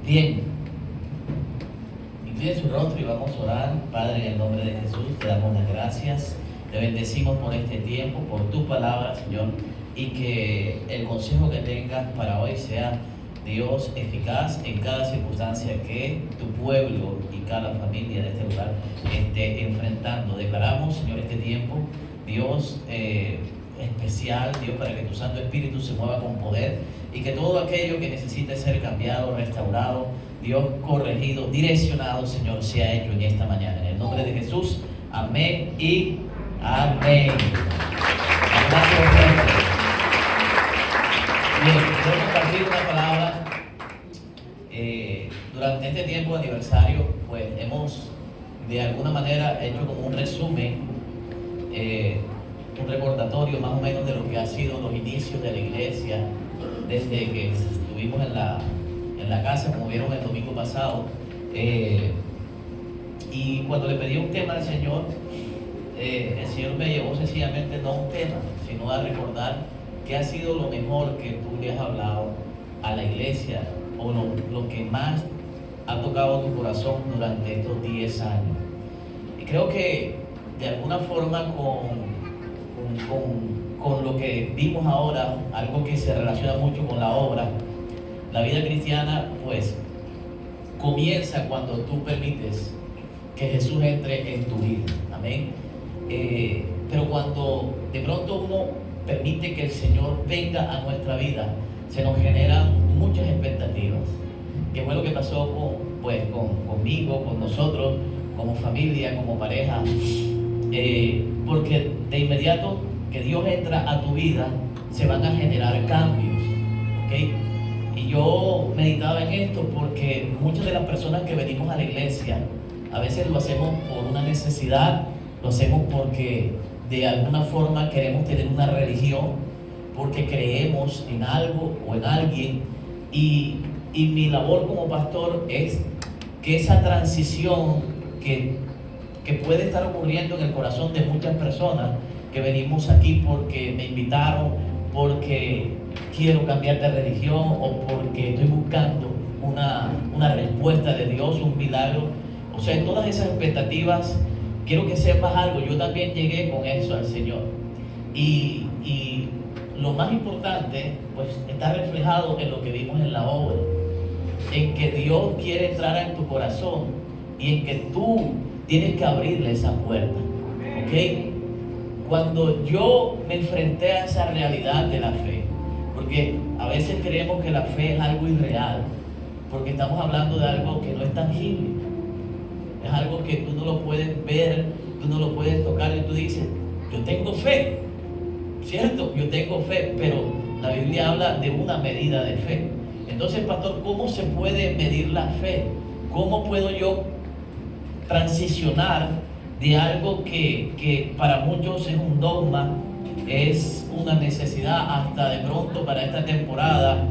Bien, incline su rostro y vamos a orar. Padre, en el nombre de Jesús, te damos las gracias, te bendecimos por este tiempo, por tu palabra, Señor, y que el consejo que tengas para hoy sea, Dios, eficaz en cada circunstancia que tu pueblo y cada familia de este lugar esté enfrentando. Declaramos, Señor, este tiempo, Dios, especial, Dios, para que tu Santo Espíritu se mueva con poder y que todo aquello que necesite ser cambiado, restaurado, Dios, corregido, direccionado, Señor, sea hecho en esta mañana. En el nombre de Jesús, amén y amén. Gracias. Bien, quiero compartir una palabra. Durante este tiempo de aniversario, pues hemos de alguna manera hecho como un resumen, un recordatorio más o menos de lo que ha sido los inicios de la iglesia desde que estuvimos en la casa, como vieron el domingo pasado. Y cuando le pedí un tema al Señor, el Señor me llevó sencillamente no a un tema, sino a recordar qué ha sido lo mejor que tú le has hablado a la iglesia, o lo que más ha tocado tu corazón durante estos 10 años. Y creo que de alguna forma con lo que vimos ahora, algo que se relaciona mucho con la obra, la vida cristiana pues comienza cuando tú permites que Jesús entre en tu vida. Amén. Pero cuando de pronto uno permite que el Señor venga a nuestra vida, se nos generan muchas expectativas, que fue lo que pasó conmigo, con nosotros, como familia, como pareja, porque de inmediato que Dios entra a tu vida, se van a generar cambios, ¿okay? Y yo meditaba en esto porque muchas de las personas que venimos a la iglesia, a veces lo hacemos por una necesidad, lo hacemos porque de alguna forma queremos tener una religión, porque creemos en algo o en alguien, y mi labor como pastor es que esa transición que puede estar ocurriendo en el corazón de muchas personas que venimos aquí porque me invitaron, porque quiero cambiar de religión o porque estoy buscando una respuesta de Dios, un milagro. O sea, en todas esas expectativas, quiero que sepas algo, yo también llegué con eso al Señor. Y lo más importante, pues, está reflejado en lo que vimos en la obra, en que Dios quiere entrar en tu corazón y en que tú tienes que abrirle esa puerta, ¿ok? Cuando yo me enfrenté a esa realidad de la fe, porque a veces creemos que la fe es algo irreal, porque estamos hablando de algo que no es tangible, es algo que tú no lo puedes ver, tú no lo puedes tocar, y tú dices, yo tengo fe, ¿cierto? Yo tengo fe, pero la Biblia habla de una medida de fe. Entonces, pastor, ¿cómo se puede medir la fe? ¿Cómo puedo yo transicionar de algo que para muchos es un dogma, es una necesidad, hasta de pronto para esta temporada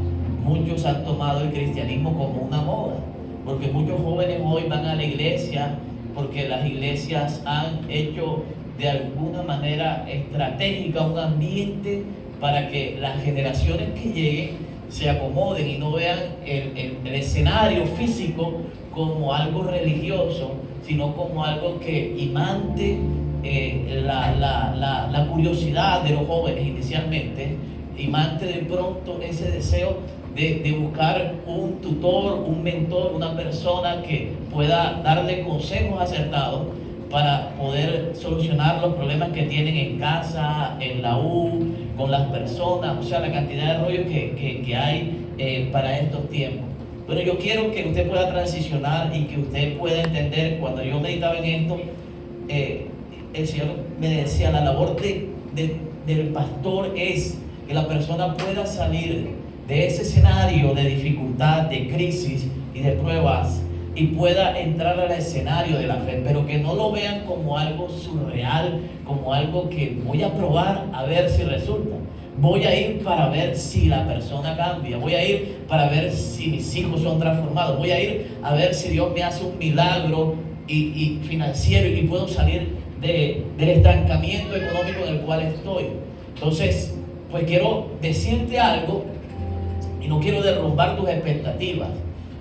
muchos han tomado el cristianismo como una moda? Porque muchos jóvenes hoy van a la iglesia porque las iglesias han hecho de alguna manera estratégica un ambiente para que las generaciones que lleguen se acomoden y no vean el escenario físico como algo religioso, sino como algo que imante la curiosidad de los jóvenes inicialmente, imante de pronto ese deseo de buscar un tutor, un mentor, una persona que pueda darle consejos acertados para poder solucionar los problemas que tienen en casa, en la U, con las personas, o sea, la cantidad de rollos que hay para estos tiempos. Pero yo quiero que usted pueda transicionar y que usted pueda entender, cuando yo meditaba en esto, el Señor me decía, la labor del pastor es que la persona pueda salir de ese escenario de dificultad, de crisis y de pruebas, y pueda entrar al escenario de la fe, pero que no lo vean como algo surreal, como algo que voy a probar a ver si resulta. Voy a ir para ver si la persona cambia, voy a ir para ver si mis hijos son transformados, voy a ir a ver si Dios me hace un milagro y financiero y puedo salir del estancamiento económico en el cual estoy. Entonces, pues quiero decirte algo y no quiero derrumbar tus expectativas,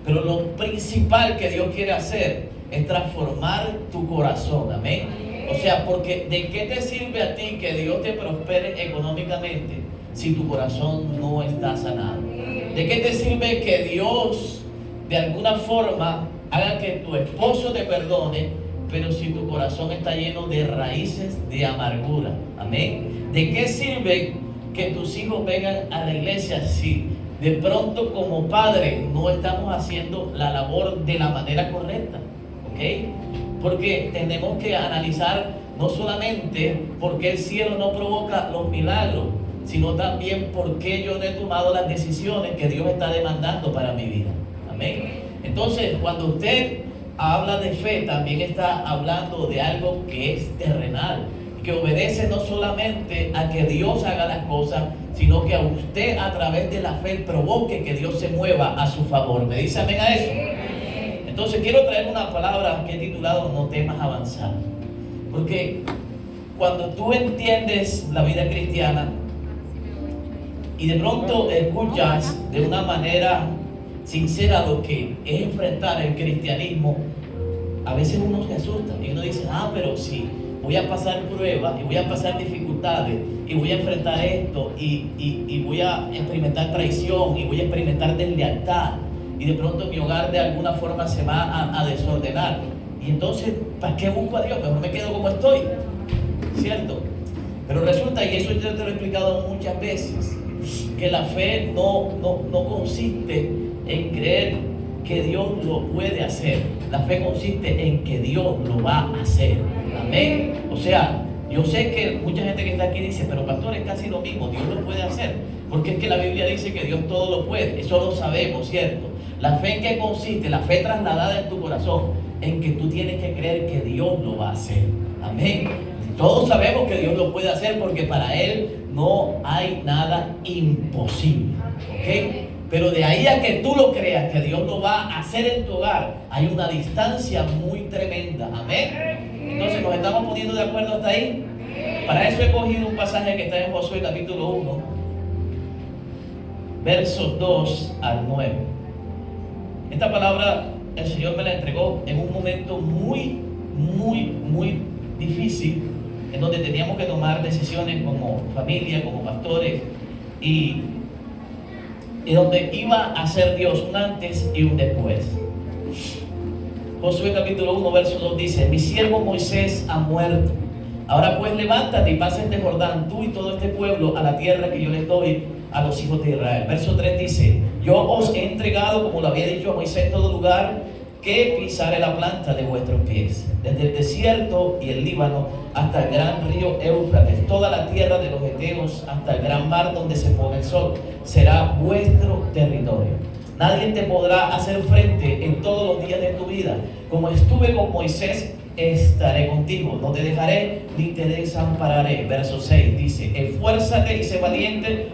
Pero lo principal que Dios quiere hacer es transformar tu corazón, amén. O sea, porque ¿de qué te sirve a ti que Dios te prospere económicamente si tu corazón no está sanado? ¿De qué te sirve que Dios de alguna forma haga que tu esposo te perdone, pero si tu corazón está lleno de raíces de amargura? Amén. ¿De qué sirve que tus hijos vengan a la iglesia si de pronto como padres no estamos haciendo la labor de la manera correcta? ¿Ok? Porque tenemos que analizar no solamente por qué el cielo no provoca los milagros, sino también por qué yo no he tomado las decisiones que Dios está demandando para mi vida. Amén. Entonces, cuando usted habla de fe, también está hablando de algo que es terrenal, que obedece no solamente a que Dios haga las cosas, sino que a usted a través de la fe provoque que Dios se mueva a su favor. ¿Me dice amén a eso? Entonces quiero traer una palabra que he titulado No temas avanzar. Porque cuando tú entiendes la vida cristiana y de pronto escuchas de una manera sincera lo que es enfrentar el cristianismo, a veces uno se asusta y uno dice, pero sí, voy a pasar pruebas y voy a pasar dificultades y voy a enfrentar esto y voy a experimentar traición y voy a experimentar deslealtad y de pronto mi hogar de alguna forma se va a desordenar y entonces ¿para qué busco a Dios? Mejor me quedo como estoy, ¿cierto? Pero resulta, y eso yo te lo he explicado muchas veces, que la fe no consiste en creer que Dios lo puede hacer. La fe consiste en que Dios lo va a hacer. Amén. O sea, yo sé que mucha gente que está aquí dice, pero pastor, es casi lo mismo, Dios lo puede hacer. Porque es que la Biblia dice que Dios todo lo puede. Eso lo sabemos, ¿cierto? La fe en qué consiste, la fe trasladada en tu corazón, en que tú tienes que creer que Dios lo va a hacer. Amén. Todos sabemos que Dios lo puede hacer porque para Él no hay nada imposible. ¿Ok? Pero de ahí a que tú lo creas, que Dios lo va a hacer en tu hogar, hay una distancia muy tremenda. Amén. Entonces, ¿nos estamos poniendo de acuerdo hasta ahí? Para eso he cogido un pasaje que está en Josué capítulo 1, versos 2 al 9. Esta palabra el Señor me la entregó en un momento muy difícil, en donde teníamos que tomar decisiones como familia, como pastores, y donde iba a ser Dios un antes y un después. Josué capítulo 1, verso 2 dice: mi siervo Moisés ha muerto. Ahora pues levántate y pasa este Jordán, tú y todo este pueblo, a la tierra que yo les doy a los hijos de Israel. Verso 3 dice: yo os he entregado, como lo había dicho a Moisés, en todo lugar que pisare la planta de vuestros pies, desde el desierto y el Líbano hasta el gran río Éufrates, toda la tierra de los heteos hasta el gran mar donde se pone el sol, será vuestro territorio. Nadie te podrá hacer frente en todos los días de tu vida. Como estuve con Moisés, estaré contigo, no te dejaré ni te desampararé. Verso 6 dice: esfuérzate y sé valiente,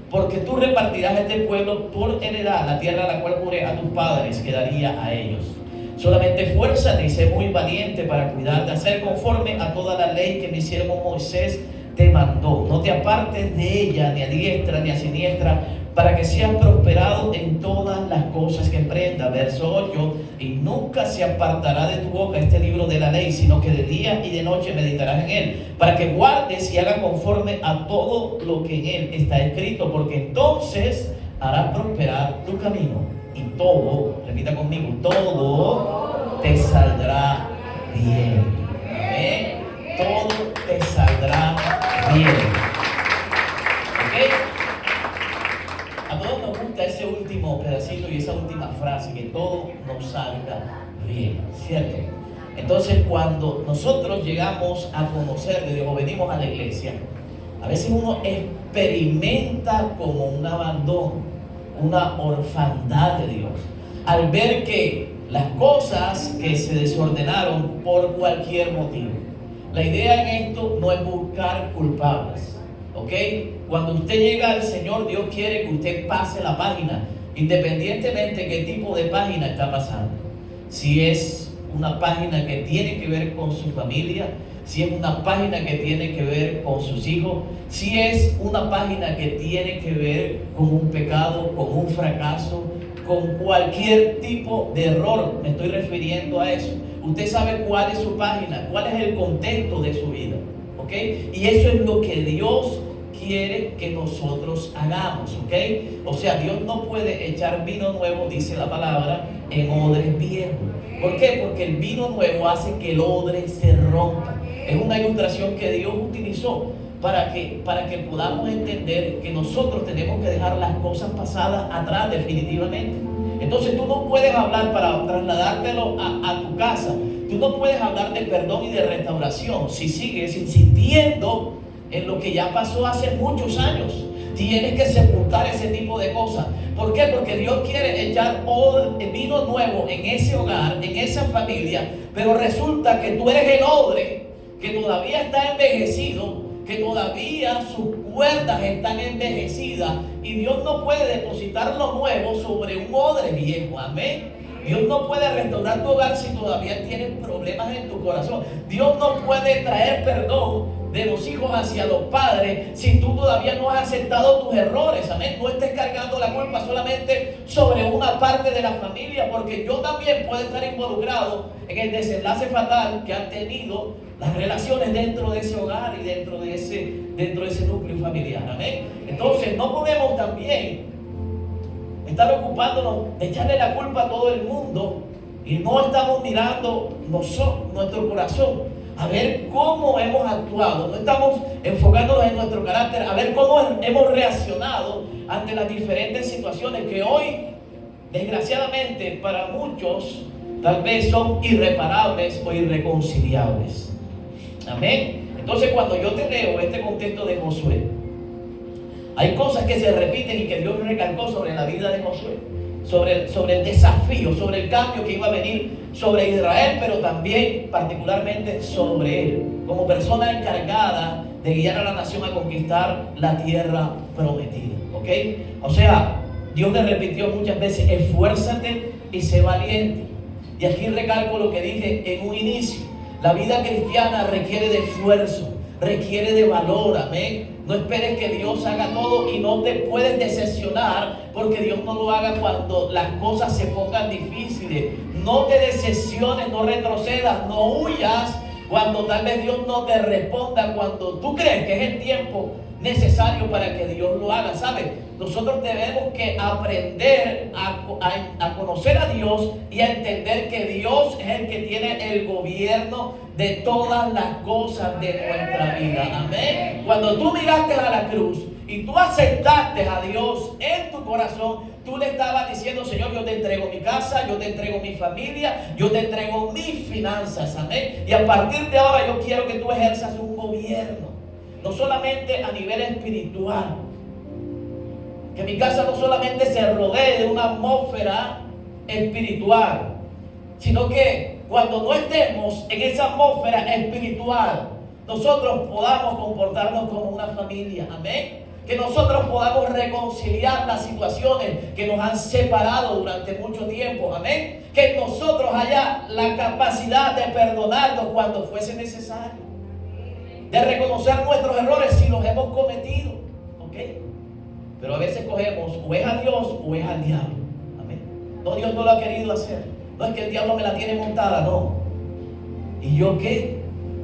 porque tú repartirás este pueblo por heredad, la tierra a la cual juré a tus padres que daría a ellos. Solamente esfuérzate y sé muy valiente para cuidar de hacer conforme a toda la ley que mi siervo Moisés te mandó. No te apartes de ella, ni a diestra ni a siniestra, para que seas prosperado en todas las cosas que emprendas. Verso 8: y nunca se apartará de tu boca este libro de la ley, sino que de día y de noche meditarás en él, para que guardes y hagas conforme a todo lo que en él está escrito, porque entonces harás prosperar tu camino, y todo, repita conmigo, todo te saldrá bien. Amén. Todo te saldrá bien. ¿Ok? A todos nos gusta ese último pedacito y esa última frase, que todo nos salga bien, ¿cierto? Entonces, cuando nosotros llegamos a conocer de Dios o venimos a la iglesia, a veces uno experimenta como un abandono, una orfandad de Dios, al ver que las cosas que se desordenaron por cualquier motivo. La idea en esto no es buscar culpables, ¿ok? Cuando usted llega al Señor, Dios quiere que usted pase la página, independientemente de qué tipo de página está pasando. Si es una página que tiene que ver con su familia, si es una página que tiene que ver con sus hijos, si es una página que tiene que ver con un pecado, con un fracaso, con cualquier tipo de error. Me estoy refiriendo a eso. Usted sabe cuál es su página, cuál es el contexto de su vida, ¿ok? Y eso es lo que Dios quiere que nosotros hagamos, ¿ok? O sea, Dios no puede echar vino nuevo, dice la palabra, en odres viejos. ¿Por qué? Porque el vino nuevo hace que el odre se rompa. Es una ilustración que Dios utilizó para que podamos entender que nosotros tenemos que dejar las cosas pasadas atrás definitivamente. Entonces tú no puedes hablar, para trasladártelo a tu casa, tú no puedes hablar de perdón y de restauración si sigues insistiendo en lo que ya pasó hace muchos años. Tienes que sepultar ese tipo de cosas. ¿Por qué? Porque Dios quiere echar vino nuevo en ese hogar, en esa familia, pero resulta que tú eres el odre que todavía está envejecido, que todavía sus cuerdas están envejecidas, y Dios no puede depositar lo nuevo sobre un odre viejo. Amén. Dios no puede restaurar tu hogar si todavía tienes problemas en tu corazón. Dios no puede traer perdón de los hijos hacia los padres si tú todavía no has aceptado tus errores. Amén. No estés cargando la culpa solamente sobre una parte de la familia, porque yo también puedo estar involucrado en el desenlace fatal que han tenido las relaciones dentro de ese hogar y dentro de ese núcleo familiar. Amén. Entonces no podemos también estar ocupándonos de echarle la culpa a todo el mundo y no estamos mirando nuestro corazón a ver cómo hemos actuado. No estamos enfocándonos en nuestro carácter, a ver cómo hemos reaccionado ante las diferentes situaciones que hoy, desgraciadamente, para muchos tal vez son irreparables o irreconciliables. Amén. Entonces, cuando yo te leo este contexto de Josué, hay cosas que se repiten y que Dios recalcó sobre la vida de Josué, sobre el desafío, sobre el cambio que iba a venir sobre Israel, pero también particularmente sobre él, como persona encargada de guiar a la nación a conquistar la tierra prometida. ¿Ok? O sea, Dios le repitió muchas veces: esfuérzate y sé valiente. Y aquí recalco lo que dije en un inicio: la vida cristiana requiere de esfuerzo, requiere de valor. Amén. No esperes que Dios haga todo y no te puedes decepcionar porque Dios no lo haga cuando las cosas se pongan difíciles. No te decepciones, no retrocedas, no huyas cuando tal vez Dios no te responda, cuando tú crees que es el tiempo necesario para que Dios lo haga. ¿Sabes? Nosotros tenemos que aprender a conocer a Dios y a entender que Dios es el que tiene el gobierno de todas las cosas de nuestra vida. Amén. Cuando tú miraste a la cruz y tú aceptaste a Dios en tu corazón, tú le estabas diciendo: Señor, yo te entrego mi casa, yo te entrego mi familia, yo te entrego mis finanzas. Amén. Y a partir de ahora yo quiero que tú ejerzas un gobierno, no solamente a nivel espiritual. Que mi casa no solamente se rodee de una atmósfera espiritual, sino que cuando no estemos en esa atmósfera espiritual, nosotros podamos comportarnos como una familia. Amén. Que nosotros podamos reconciliar las situaciones que nos han separado durante mucho tiempo. Amén. Que nosotros haya la capacidad de perdonarnos cuando fuese necesario, de reconocer nuestros errores si los hemos cometido. ¿Ok? Pero a veces cogemos o es a Dios o es al diablo. Amén. No, Dios no lo ha querido hacer. No es que el diablo me la tiene montada, no. ¿Y yo qué?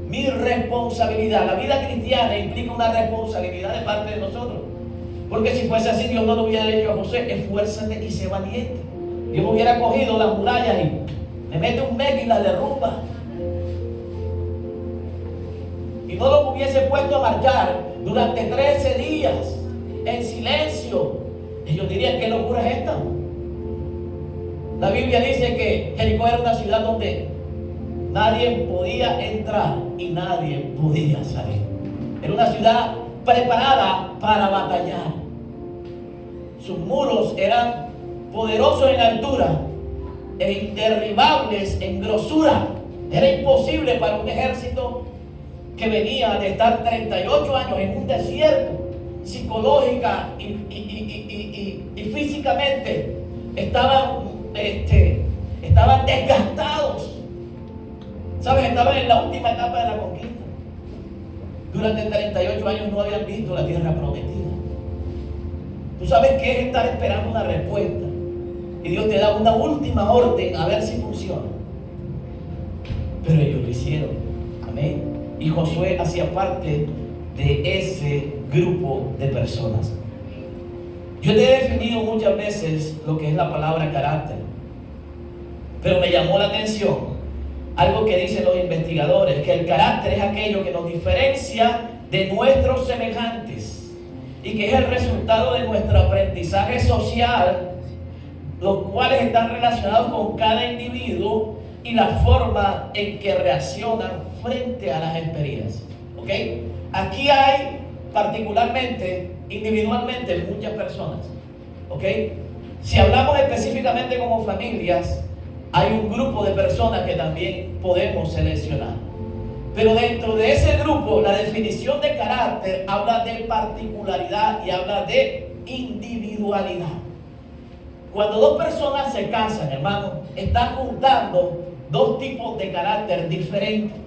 Mi responsabilidad. La vida cristiana implica una responsabilidad de parte de nosotros. Porque si fuese así, Dios no lo hubiera dicho a José: esfuérzate y sé valiente. Dios hubiera cogido las murallas y le mete un mega y las derrumba. Y no lo hubiese puesto a marchar durante 13 días en silencio. Ellos dirían: ¿qué locura es esta? La Biblia dice que Jericó era una ciudad donde nadie podía entrar y nadie podía salir. Era una ciudad preparada para batallar. Sus muros eran poderosos en altura e inderribables en grosura. Era imposible para un ejército que venía de estar 38 años en un desierto, psicológica y físicamente estaban desgastados. ¿Sabes? Estaban en la última etapa de la conquista. Durante 38 años no habían visto la tierra prometida. ¿Tú sabes qué es estar esperando una respuesta Y Dios te da una última orden a ver si funciona. Pero ellos lo hicieron. Amén. Y Josué hacía parte de ese grupo de personas. Yo te he definido muchas veces lo que es la palabra carácter, pero me llamó la atención algo que dicen los investigadores, que el carácter es aquello que nos diferencia de nuestros semejantes y que es el resultado de nuestro aprendizaje social, los cuales están relacionados con cada individuo y la forma en que reaccionan frente a las experiencias. ¿Ok? Aquí hay particularmente, individualmente, muchas personas. ¿Ok? Si hablamos específicamente como familias, hay un grupo de personas que también podemos seleccionar. Pero dentro de ese grupo, la definición de carácter habla de particularidad y habla de individualidad. Cuando dos personas se casan, hermano, están juntando dos tipos de carácter diferentes.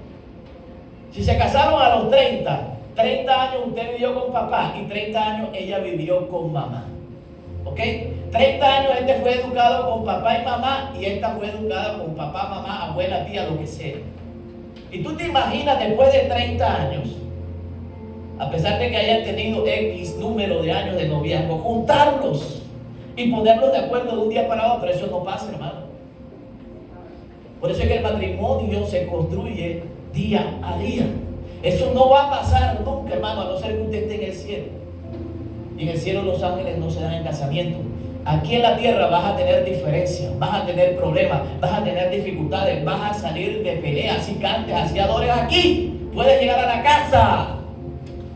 Si se casaron a los 30 años usted vivió con papá y 30 años ella vivió con mamá. ¿Ok? 30 años este fue educado con papá y mamá y esta fue educada con papá, mamá, abuela, tía, lo que sea. Y tú te imaginas después de 30 años, a pesar de que hayan tenido X número de años de noviazgo, juntarlos y ponerlos de acuerdo de un día para otro. Eso no pasa, hermano. Por eso es que el matrimonio se construye día a día. Eso no va a pasar nunca, hermano, a no ser que usted esté en el cielo. Y en el cielo los ángeles no se dan en casamiento. Aquí en la tierra vas a tener diferencias, vas a tener problemas, vas a tener dificultades, vas a salir de peleas y cantes, así adores aquí. Puedes llegar a la casa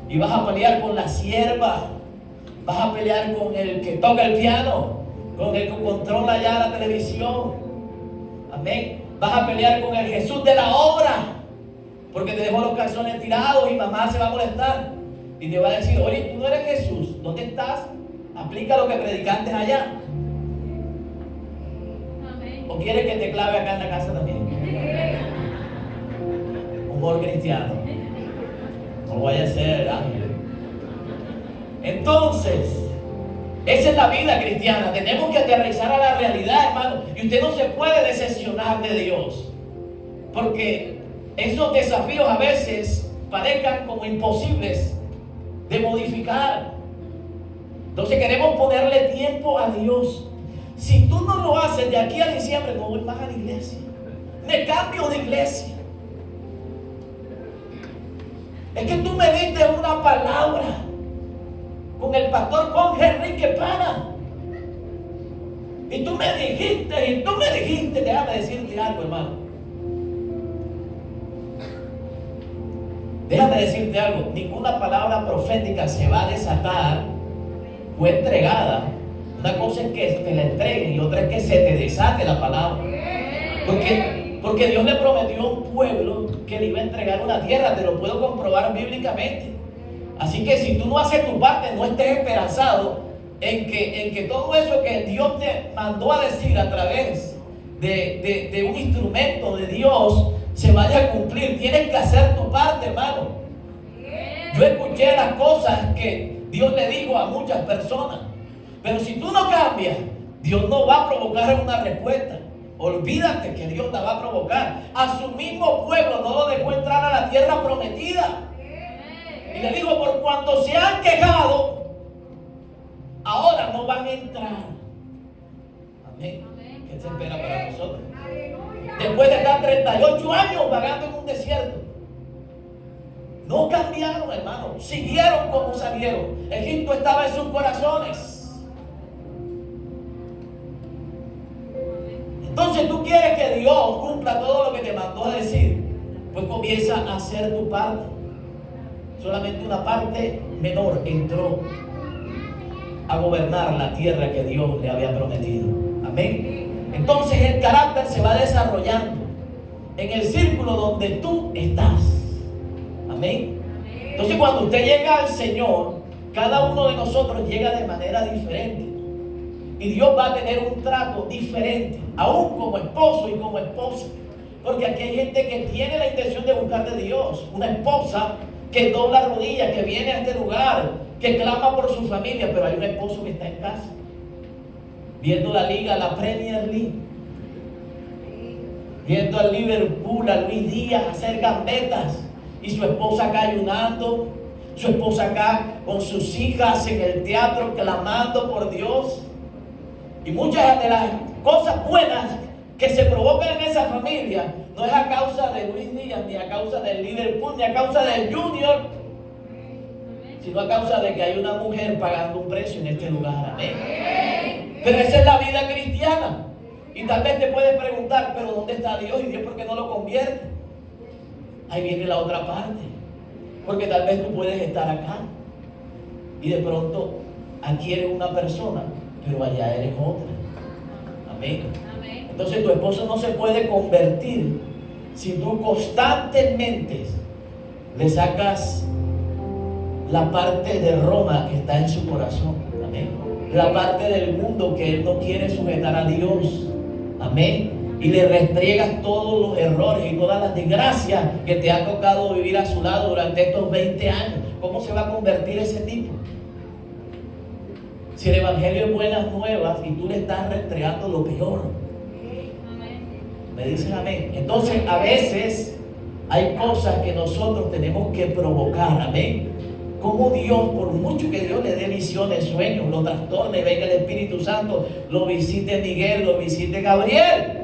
y vas a pelear con la sierva, vas a pelear con el que toca el piano, con el que controla ya la televisión. Amén. Vas a pelear con el Jesús de la obra, porque te dejó los calzones tirados y mamá se va a molestar y te va a decir: oye, tú no eres Jesús, ¿dónde estás? Aplica lo que predicaste allá. Amén. ¿O quieres que te clave acá en la casa también? Humor cristiano. No vaya a ser ángel. Entonces, esa es la vida cristiana. Tenemos que aterrizar a la realidad, hermano. Y usted no se puede decepcionar de Dios, porque esos desafíos a veces parezcan como imposibles de modificar. Entonces queremos ponerle tiempo a Dios. Si tú no lo haces de aquí a diciembre, no voy más a la iglesia, me cambio de iglesia. Es que tú me diste una palabra con el pastor Juan Enrique Pana y tú me dijiste, déjame decirte algo, hermano. Déjame decirte algo, ninguna palabra profética se va a desatar, fue entregada. Una cosa es que te la entreguen y otra es que se te desate la palabra. Porque Dios le prometió a un pueblo que le iba a entregar una tierra, te lo puedo comprobar bíblicamente. Así que si tú no haces tu parte, no estés esperanzado en que todo eso que Dios te mandó a decir a través de un instrumento de Dios se vaya a cumplir. Tienes que hacer tu parte, hermano. Yo escuché las cosas que Dios le dijo a muchas personas, pero si tú no cambias, Dios no va a provocar una respuesta. Olvídate que Dios la va a provocar. A su mismo pueblo no lo dejó entrar a la tierra prometida. Y le dijo: por cuanto se han quejado, ahora no van a entrar. Amén. ¿Qué se espera para nosotros? Después de estar 38 años vagando en un desierto, no cambiaron, hermano. Siguieron como salieron. Egipto estaba en sus corazones. Entonces tú quieres que Dios cumpla todo lo que te mandó a decir, pues comienza a hacer tu parte. Solamente una parte menor entró a gobernar la tierra que Dios le había prometido. Amén. Entonces el carácter se va desarrollando en el círculo donde tú estás. Amén. Entonces cuando usted llega al Señor, cada uno de nosotros llega de manera diferente. Y Dios va a tener un trato diferente, aún como esposo y como esposa. Porque aquí hay gente que tiene la intención de buscar de Dios. Una esposa que dobla rodillas, que viene a este lugar, que clama por su familia, pero hay un esposo que está en casa viendo la liga, la Premier League, viendo al Liverpool, a Luis Díaz hacer gambetas, y su esposa acá ayunando, su esposa acá con sus hijas en el teatro clamando por Dios. Y muchas de las cosas buenas que se provocan en esa familia no es a causa de Luis Díaz, ni a causa del Liverpool, ni a causa del Junior, sino a causa de que hay una mujer pagando un precio en este lugar. Amén. Pero esa es la vida cristiana. Y tal vez te puedes preguntar, pero ¿dónde está Dios? ¿Y Dios por qué no lo convierte? Ahí viene la otra parte. Porque tal vez tú puedes estar acá y de pronto aquí eres una persona, pero allá eres otra. Amén. Entonces tu esposo no se puede convertir si tú constantemente le sacas la parte de Roma que está en su corazón. Amén. La parte del mundo que él no quiere sujetar a Dios. Amén. Y le restriegas todos los errores y todas las desgracias que te ha tocado vivir a su lado durante estos 20 años. ¿Cómo se va a convertir ese tipo? Si el evangelio es buenas nuevas y tú le estás restregando lo peor. Me dicen amén. Entonces a veces hay cosas que nosotros tenemos que provocar. Amén. Como Dios, por mucho que Dios le dé visiones, sueños, lo trastorne, venga el Espíritu Santo, lo visite Miguel, lo visite Gabriel,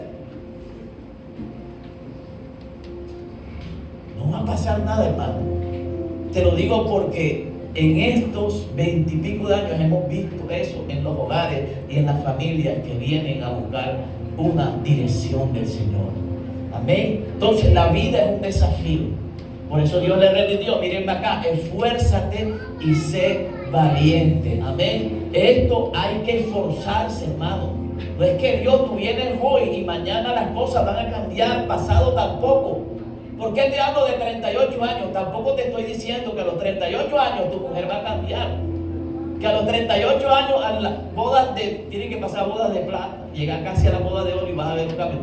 no va a pasar nada, hermano. Te lo digo porque en estos 20 y pico de años hemos visto eso en los hogares y en las familias que vienen a buscar una dirección del Señor. Amén. Entonces la vida es un desafío. Por eso Dios le repitió, mírenme acá, esfuérzate y sé valiente. Amén. Esto hay que esforzarse, hermano. No es que Dios, tú vienes hoy y mañana las cosas van a cambiar, pasado tampoco. ¿Por qué te hablo de 38 años? Tampoco te estoy diciendo que a los 38 años tu mujer va a cambiar. Que a los 38 años a las bodas tienen que pasar bodas de plata, llegar casi a la boda de oro y vas a ver un cambio.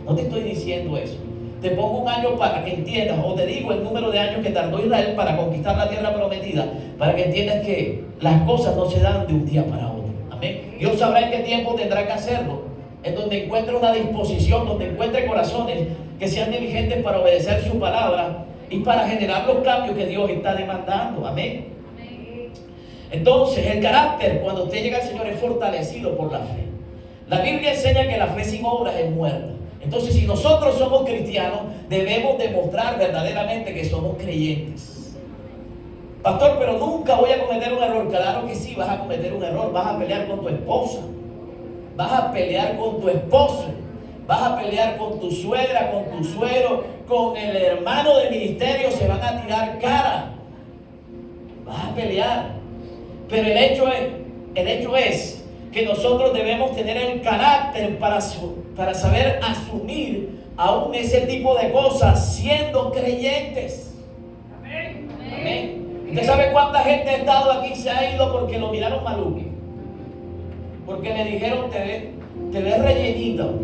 No te estoy diciendo eso. Te pongo un año para que entiendas, o te digo el número de años que tardó Israel para conquistar la tierra prometida, para que entiendas que las cosas no se dan de un día para otro. Amén. Dios sabrá en qué tiempo tendrá que hacerlo, en donde encuentre una disposición, donde encuentre corazones que sean diligentes para obedecer su palabra y para generar los cambios que Dios está demandando. Amén. Entonces, el carácter, cuando usted llega al Señor, es fortalecido por la fe. La Biblia enseña que la fe sin obras es muerta. Entonces, si nosotros somos cristianos, debemos demostrar verdaderamente que somos creyentes. Pastor, pero nunca voy a cometer un error. Claro que sí, vas a cometer un error. Vas a pelear con tu esposa, vas a pelear con tu esposo, vas a pelear con tu suegra, con tu suegro, con el hermano del ministerio. Se van a tirar cara, vas a pelear. Pero el hecho es que nosotros debemos tener el carácter para saber asumir aún ese tipo de cosas siendo creyentes. Amén. Amén. ¿Usted sabe cuánta gente ha estado aquí y se ha ido porque lo miraron maluco? Porque le dijeron te ves rellenito.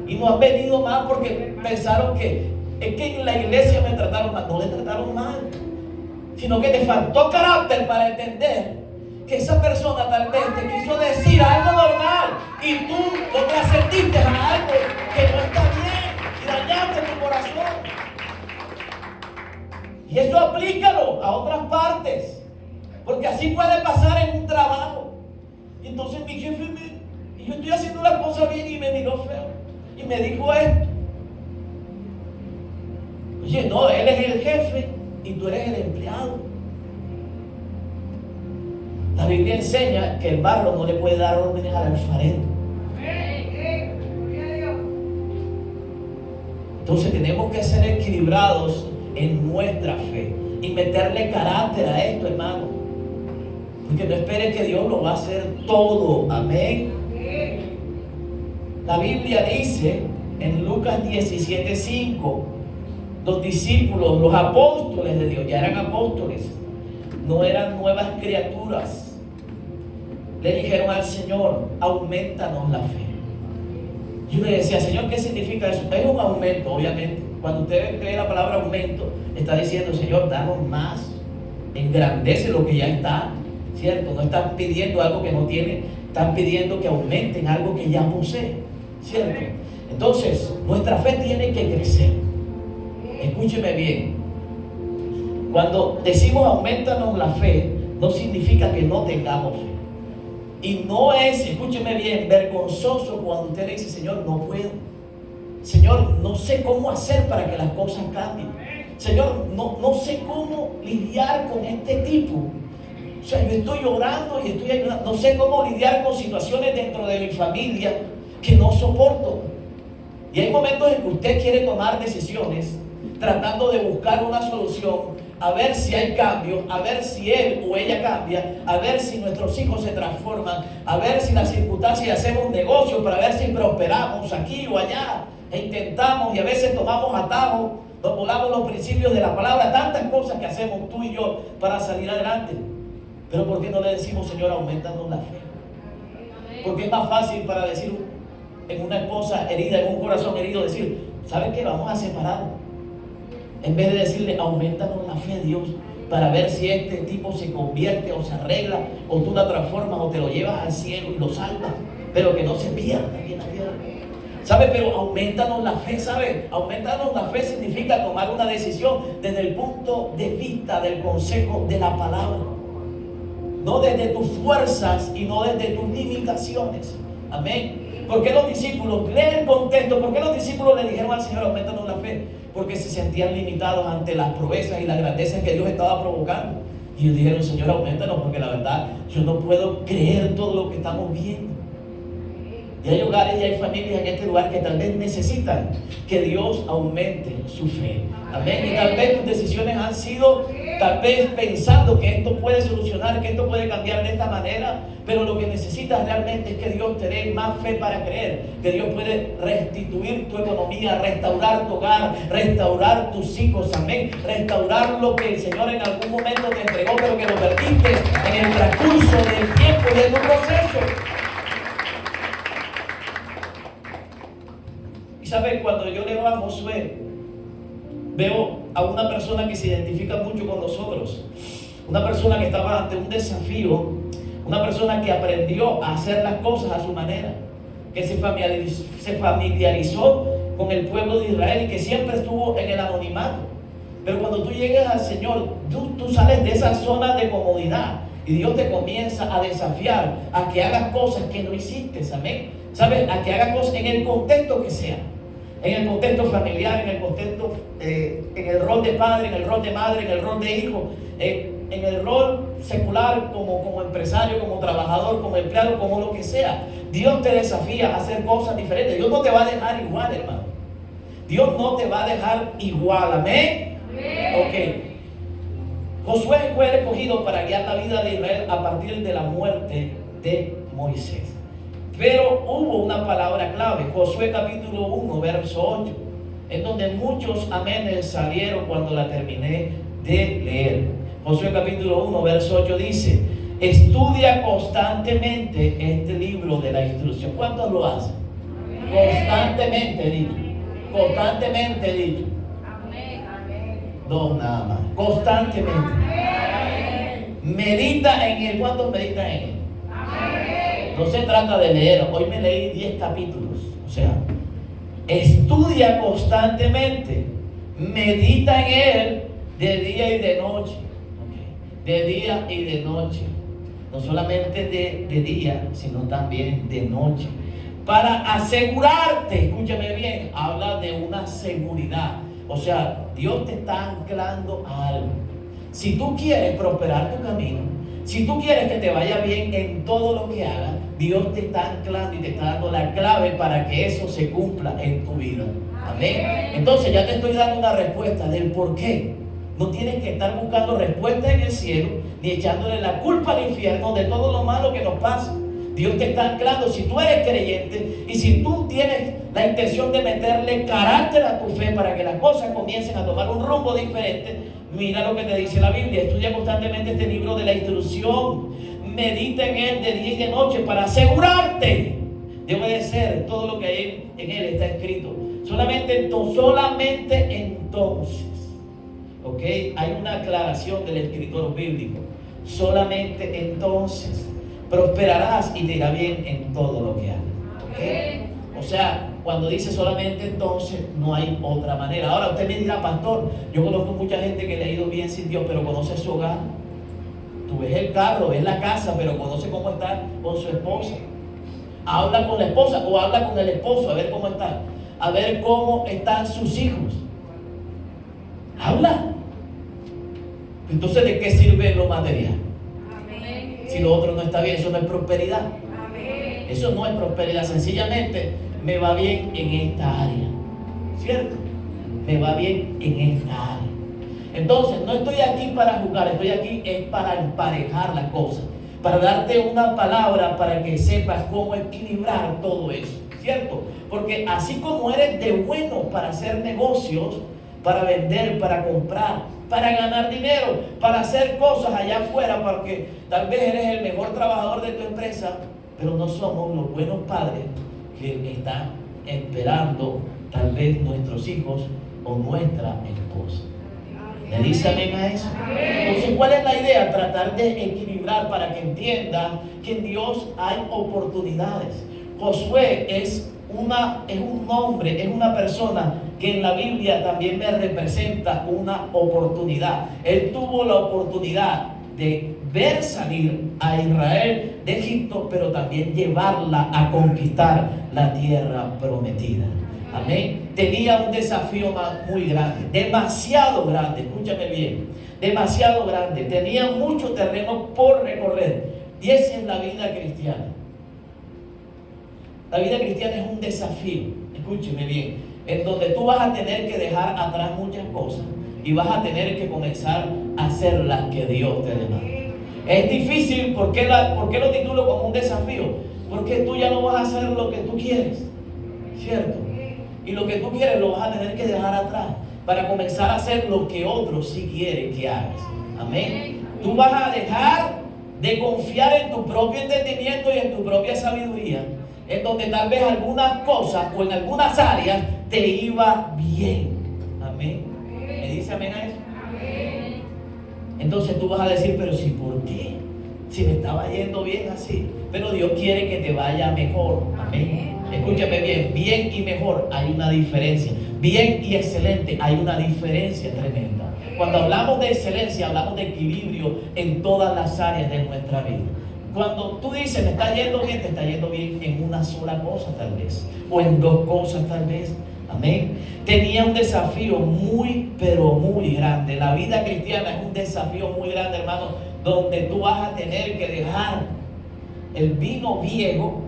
Y no han venido más porque pensaron que es que en la iglesia me trataron mal. No le trataron mal, sino que te faltó carácter para entender que esa persona tal vez te quiso decir algo normal y tú no te asentiste a algo que no está bien y dañaste tu corazón. Y eso aplícalo a otras partes, porque así puede pasar en un trabajo. Y entonces mi jefe y yo estoy haciendo la cosa bien y me miró feo y me dijo esto. Oye, no, él es el jefe y tú eres el empleado. La Biblia enseña que el barro no le puede dar órdenes al alfarero. Entonces tenemos que ser equilibrados en nuestra fe y meterle carácter a esto, hermano. Porque no esperes que Dios lo va a hacer todo. Amén. La Biblia dice en Lucas 17:5, los discípulos, los apóstoles de Dios, ya eran apóstoles, no eran nuevas criaturas. Le dijeron al Señor, aumentanos la fe. Yo le decía, Señor, ¿qué significa eso? Es un aumento, obviamente. Cuando usted lee la palabra aumento, está diciendo, Señor, danos más. Engrandece lo que ya está, ¿cierto? No están pidiendo algo que no tiene Están pidiendo que aumenten algo que ya poseen, ¿cierto? Entonces, nuestra fe tiene que crecer. Escúcheme bien. Cuando decimos aumentanos la fe, no significa que no tengamos fe. Y no es, escúcheme bien, vergonzoso cuando usted le dice, Señor, no puedo. Señor, no sé cómo hacer para que las cosas cambien. Señor, no sé cómo lidiar con este tipo. O sea, yo estoy orando y estoy ayudando. No sé cómo lidiar con situaciones dentro de mi familia que no soporto. Y hay momentos en que usted quiere tomar decisiones tratando de buscar una solución, a ver si hay cambio, a ver si él o ella cambia, a ver si nuestros hijos se transforman, a ver si las circunstancias, hacemos negocio para ver si prosperamos aquí o allá, e intentamos y a veces tomamos atajos, nos volamos los principios de la palabra, tantas cosas que hacemos tú y yo para salir adelante. Pero ¿por qué no le decimos, Señor, aumentanos la fe? Porque es más fácil para decir en una esposa herida, en un corazón herido, decir, ¿sabes qué? Vamos a separar. En vez de decirle, aumentanos la fe, Dios, para ver si este tipo se convierte o se arregla, o tú la transformas, o te lo llevas al cielo y lo salvas, pero que no se pierda aquí en la tierra. ¿Sabe? Pero aumentanos la fe, ¿sabe? Aumentanos la fe significa tomar una decisión desde el punto de vista del consejo de la palabra. No desde tus fuerzas y no desde tus limitaciones. Amén. ¿Por qué los discípulos, lee el contexto, por qué los discípulos le dijeron al Señor, aumentanos la fe? Porque se sentían limitados ante las proezas y las grandezas que Dios estaba provocando. Y ellos dijeron, Señor, aumentanos, porque la verdad, yo no puedo creer todo lo que estamos viendo. Y hay hogares y hay familias en este lugar que tal vez necesitan que Dios aumente su fe. Amén. Y tal vez tus decisiones han sido, tal vez pensando que esto puede solucionar, que esto puede cambiar de esta manera, pero lo que necesitas realmente es que Dios te dé más fe para creer, que Dios puede restituir tu economía, restaurar tu hogar, restaurar tus hijos, amén, restaurar lo que el Señor en algún momento te entregó, pero que lo perdiste en el transcurso del tiempo y de tu proceso. Y sabes, cuando yo leo a Josué, veo a una persona que se identifica mucho con nosotros, una persona que estaba ante un desafío, una persona que aprendió a hacer las cosas a su manera, que se familiarizó con el pueblo de Israel y que siempre estuvo en el anonimato. Pero cuando tú llegas al Señor, tú sales de esa zona de comodidad y Dios te comienza a desafiar a que hagas cosas que no hiciste, amén. ¿Sabes? A que hagas cosas en el contexto que sea. En el contexto familiar, en el contexto, en el rol de padre, en el rol de madre, en el rol de hijo, en el rol secular, como empresario, como trabajador, como empleado, como lo que sea. Dios te desafía a hacer cosas diferentes. Dios no te va a dejar igual, hermano. Dios no te va a dejar igual, amén. Ok. Josué fue escogido para guiar la vida de Israel a partir de la muerte de Moisés. Pero hubo una palabra clave, Josué capítulo 1, verso 8, en donde muchos amenes salieron cuando la terminé de leer. Josué capítulo 1, verso 8 dice, estudia constantemente este libro de la instrucción. ¿Cuántos lo hacen? Constantemente dicho. Constantemente dicho. Dos nada más. Constantemente. Medita en él. ¿Cuántos meditan en él? No se trata de leer, hoy me leí 10 capítulos, o sea, estudia constantemente, medita en él de día y de noche, de día y de noche, no solamente de día, sino también de noche, para asegurarte, escúchame bien, habla de una seguridad, o sea, Dios te está anclando a algo. Si tú quieres prosperar tu camino, si tú quieres que te vaya bien en todo lo que hagas, Dios te está anclando y te está dando la clave para que eso se cumpla en tu vida. Amén. Entonces ya te estoy dando una respuesta del por qué. No tienes que estar buscando respuestas en el cielo, ni echándole la culpa al infierno de todo lo malo que nos pasa. Dios te está anclando. Si tú eres creyente y si tú tienes la intención de meterle carácter a tu fe para que las cosas comiencen a tomar un rumbo diferente, mira lo que te dice la Biblia. Estudia constantemente este libro de la instrucción. Medita en él de día y de noche para asegurarte de obedecer todo lo que hay en él está escrito. Solamente entonces, ¿ok? Hay una aclaración del escritor bíblico. Solamente entonces prosperarás y te irá bien en todo lo que hagas. ¿Okay? O sea, cuando dice solamente entonces, no hay otra manera. Ahora usted me dirá, pastor, yo conozco mucha gente que le ha ido bien sin Dios, pero conoce su hogar. Tú ves el carro, ves la casa, pero conoce cómo está con su esposa. Habla con la esposa o habla con el esposo a ver cómo está. A ver cómo están sus hijos. Habla. Entonces, ¿de qué sirve lo material? Amén. Si lo otro no está bien, eso no es prosperidad. Amén. Eso no es prosperidad. Sencillamente, me va bien en esta área. ¿Cierto? Me va bien en esta área. Entonces, no estoy aquí para jugar, estoy aquí es para emparejar las cosas. Para darte una palabra para que sepas cómo equilibrar todo eso. ¿Cierto? Porque así como eres de bueno para hacer negocios, para vender, para comprar, para ganar dinero, para hacer cosas allá afuera, porque tal vez eres el mejor trabajador de tu empresa, pero no somos los buenos padres que están esperando tal vez nuestros hijos o nuestra esposa. ¿Le dice amén a eso? Entonces, ¿cuál es la idea? Tratar de equilibrar para que entiendan que en Dios hay oportunidades. Josué es un nombre, es una persona que en la Biblia también me representa una oportunidad. Él tuvo la oportunidad de ver salir a Israel de Egipto, pero también llevarla a conquistar la tierra prometida. Amén. Tenía un desafío muy grande, demasiado grande, escúchame bien, demasiado grande. Tenía mucho terreno por recorrer. Y esa es la vida cristiana. La vida cristiana es un desafío, escúcheme bien, en donde tú vas a tener que dejar atrás muchas cosas y vas a tener que comenzar a hacer las que Dios te demanda. Es difícil. ¿Por qué lo titulo como un desafío? Porque tú ya no vas a hacer lo que tú quieres, ¿cierto? Y lo que tú quieres lo vas a tener que dejar atrás para comenzar a hacer lo que otros sí quieren que hagas. Amén. Tú vas a dejar de confiar en tu propio entendimiento y en tu propia sabiduría, en donde tal vez algunas cosas o en algunas áreas te iba bien. Amén. ¿Me dice amén a eso? Amén. Entonces tú vas a decir, pero si, ¿por qué? Si me estaba yendo bien así. Pero Dios quiere que te vaya mejor. Amén. Escúchame bien, bien y mejor hay una diferencia. Bien y excelente hay una diferencia tremenda. Cuando hablamos de excelencia, hablamos de equilibrio en todas las áreas de nuestra vida. Cuando tú dices, me está yendo bien, te está yendo bien en una sola cosa tal vez, o en dos cosas tal vez. Amén. Tenía un desafío muy, pero muy grande. La vida cristiana es un desafío muy grande, hermano, donde tú vas a tener que dejar el vino viejo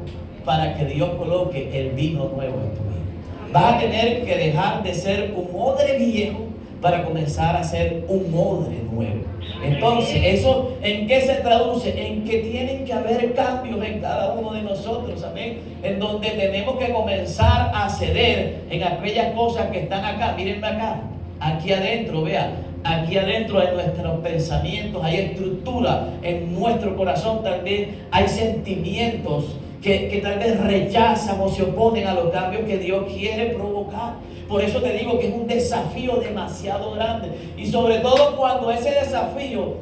para que Dios coloque el vino nuevo en tu vida. Vas a tener que dejar de ser un odre viejo para comenzar a ser un odre nuevo. Entonces, ¿eso en qué se traduce? En que tienen que haber cambios en cada uno de nosotros, amén. En donde tenemos que comenzar a ceder en aquellas cosas que están acá. Mírenme acá, aquí adentro, vean. Aquí adentro de nuestros pensamientos hay estructura en nuestro corazón, también hay sentimientos que tal vez rechazan o se oponen a los cambios que Dios quiere provocar. Por eso te digo que es un desafío demasiado grande. Y sobre todo cuando ese desafío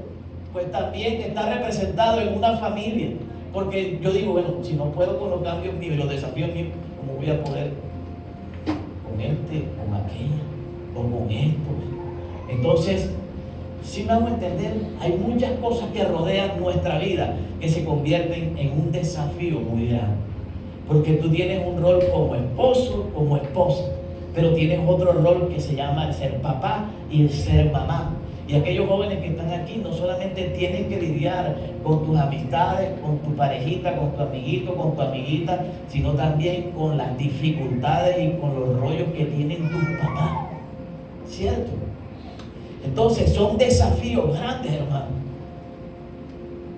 pues también está representado en una familia. Porque yo digo, bueno, si no puedo con los cambios míos y los desafíos míos, ¿cómo voy a poder con este, con aquella o con esto? Entonces, si me hago entender, hay muchas cosas que rodean nuestra vida que se convierten en un desafío muy grande. Porque tú tienes un rol como esposo, como esposa, pero tienes otro rol que se llama el ser papá y el ser mamá. Y aquellos jóvenes que están aquí no solamente tienen que lidiar con tus amistades, con tu parejita, con tu amiguito, con tu amiguita, sino también con las dificultades y con los rollos que tienen tus papás, ¿cierto? Entonces son desafíos grandes, hermano.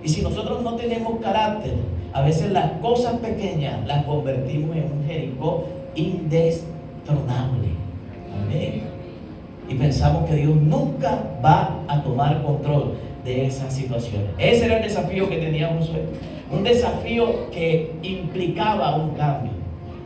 Y si nosotros no tenemos carácter, a veces las cosas pequeñas las convertimos en un Jericó indestronable. Amén. Y pensamos que Dios nunca va a tomar control de esas situaciones. Ese era el desafío que tenía Josué. Un desafío que implicaba un cambio.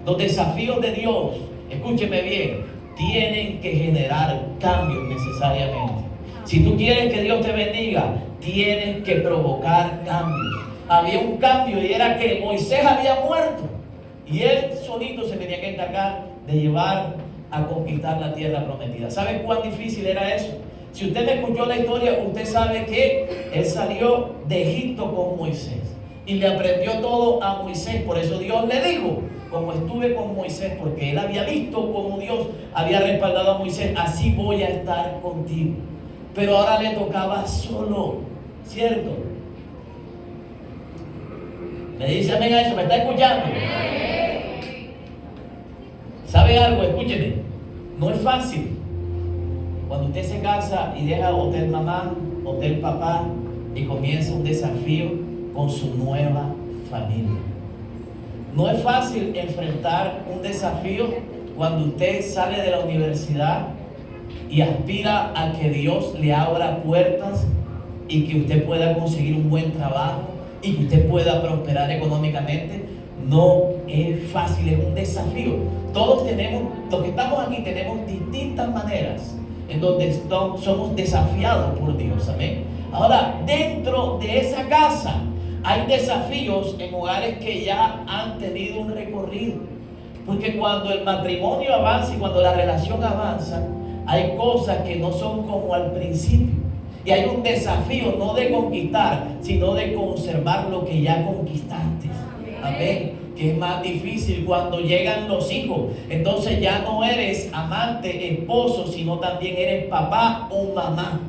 Los desafíos de Dios, escúcheme bien, tienen que generar cambios necesariamente. Si tú quieres que Dios te bendiga, tienes que provocar cambios. había un cambio y era que Moisés había muerto y él solito se tenía que encargar de llevar a conquistar la tierra prometida. ¿Sabe cuán difícil era eso? Si usted me escuchó la historia, usted sabe que él salió de Egipto con Moisés y le aprendió todo a Moisés. Por eso Dios le dijo: como estuve con Moisés, porque él había visto cómo Dios había respaldado a Moisés, así voy a estar contigo. Pero ahora le tocaba solo, ¿cierto? Me dice amén a eso, ¿me está escuchando? ¿Sabe algo? Escúcheme, no es fácil. Cuando usted se casa y deja hotel mamá, hotel papá y comienza un desafío con su nueva familia. No es fácil enfrentar un desafío cuando usted sale de la universidad y aspira a que Dios le abra puertas y que usted pueda conseguir un buen trabajo y que usted pueda prosperar económicamente. No es fácil, es un desafío. Todos tenemos, los que estamos aquí tenemos distintas maneras en donde somos desafiados por Dios, amén. Ahora, dentro de esa casa hay desafíos en hogares que ya han tenido un recorrido, porque cuando el matrimonio avanza y cuando la relación avanza, hay cosas que no son como al principio, y hay un desafío no de conquistar, sino de conservar lo que ya conquistaste, amén. Que es más difícil cuando llegan los hijos. Entonces ya no eres amante, esposo, sino también eres papá o mamá.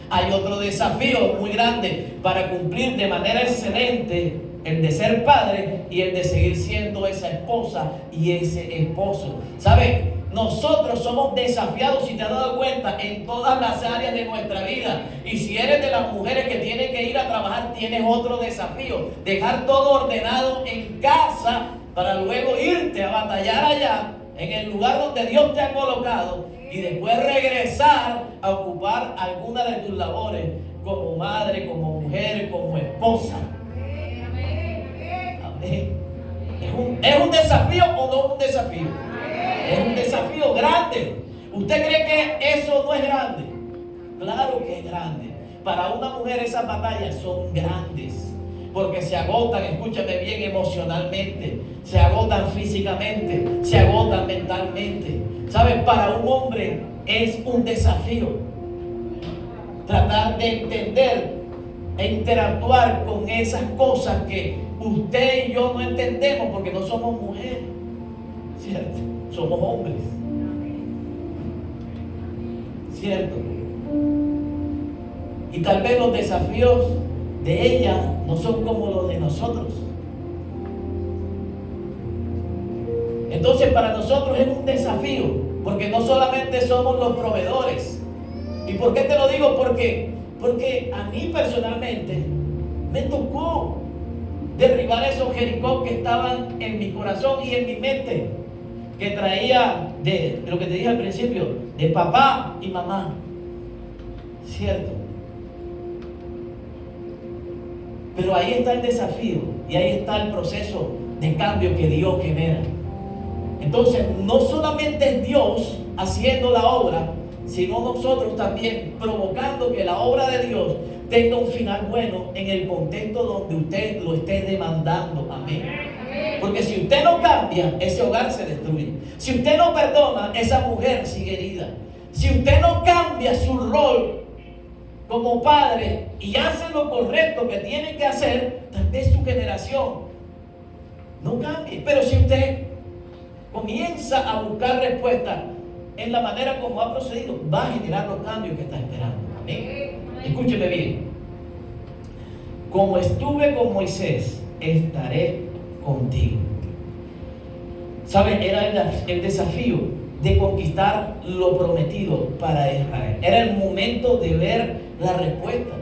Hay otro desafío muy grande para cumplir de manera excelente: el de ser padre y el de seguir siendo esa esposa y ese esposo. ¿Sabe? Nosotros somos desafiados, si te has dado cuenta, en todas las áreas de nuestra vida. Y si eres de las mujeres que tienen que ir a trabajar, tienes otro desafío: dejar todo ordenado en casa para luego irte a batallar allá, en el lugar donde Dios te ha colocado, y después regresar a ocupar alguna de tus labores como madre, como mujer, como esposa. Amén. ¿Es un desafío o no es un desafío? Es un desafío grande. ¿Usted cree que eso no es grande? Claro que es grande. Para una mujer esas batallas son grandes, porque se agotan, escúchame bien, emocionalmente, se agotan físicamente, se agotan mentalmente. ¿Sabes? Para un hombre es un desafío tratar de entender e interactuar con esas cosas que usted y yo no entendemos, porque no somos mujeres, ¿cierto? Somos hombres, ¿cierto? Y tal vez los desafíos de ella no son como los de nosotros. Entonces para nosotros es un desafío, porque no solamente somos los proveedores. ¿Y por qué te lo digo? Porque a mí personalmente me tocó derribar esos Jericó que estaban en mi corazón y en mi mente, que traía de lo que te dije al principio, de papá y mamá, ¿cierto? Pero ahí está el desafío y ahí está el proceso de cambio que Dios genera. Entonces no solamente es Dios haciendo la obra, sino nosotros también provocando que la obra de Dios tenga un final bueno en el contexto donde usted lo esté demandando. Amén. Porque si usted no cambia, ese hogar se destruye. Si usted no perdona, esa mujer sigue herida. Si usted no cambia su rol como padre y hace lo correcto que tiene que hacer, tal vez su generación no cambie. Pero si usted comienza a buscar respuestas en la manera como ha procedido, va a generar los cambios que está esperando. Amén. Escúcheme bien. Como estuve con Moisés, estaré contigo. ¿Sabe? Era el desafío de conquistar lo prometido para Israel. Era el momento de ver la respuesta.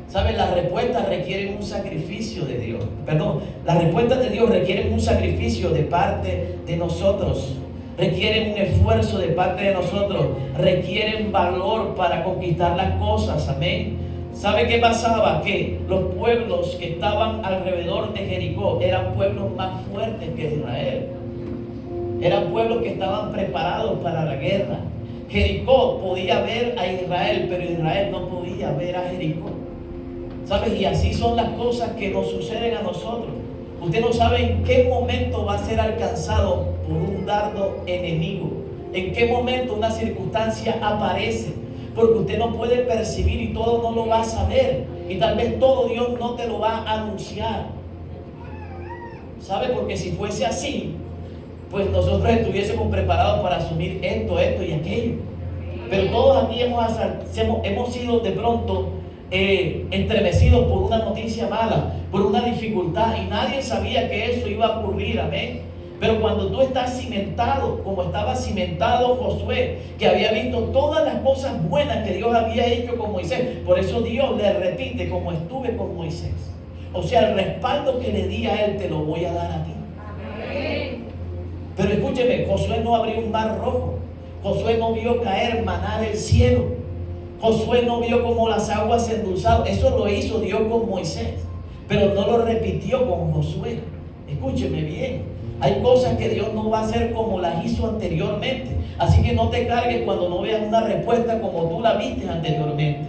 ¿Sabe? Las respuestas requieren un sacrificio de Dios. Perdón, las respuestas de Dios requieren un sacrificio de parte de nosotros. Requieren un esfuerzo de parte de nosotros. Requieren valor para conquistar las cosas. Amén. ¿Sabe qué pasaba? Que los pueblos que estaban alrededor de Jericó eran pueblos más fuertes que Israel. Eran pueblos que estaban preparados para la guerra. Jericó podía ver a Israel, pero Israel no podía ver a Jericó. ¿Sabes? Y así son las cosas que nos suceden a nosotros. Usted no sabe en qué momento va a ser alcanzado por un dardo enemigo. En qué momento una circunstancia aparece. Porque usted no puede percibir y todo no lo va a saber. Y tal vez todo Dios no te lo va a anunciar. ¿Sabe? Porque si fuese así, pues nosotros estuviésemos preparados para asumir esto y aquello. Pero todos aquí hemos sido de pronto entremecidos por una noticia mala, por una dificultad, y nadie sabía que eso iba a ocurrir. Amén. Pero cuando tú estás cimentado, como estaba cimentado Josué, que había visto todas las cosas buenas que Dios había hecho con Moisés, por eso Dios le repite: como estuve con Moisés. O sea, el respaldo que le di a él te lo voy a dar a ti. Amén. Pero escúcheme, Josué no abrió un mar rojo. Josué no vio caer maná del cielo. Josué no vio como las aguas se endulzaron. Eso lo hizo Dios con Moisés, pero no lo repitió con Josué. Escúcheme bien. Hay cosas que Dios no va a hacer como las hizo anteriormente. Así que no te cargues cuando no veas una respuesta como tú la viste anteriormente,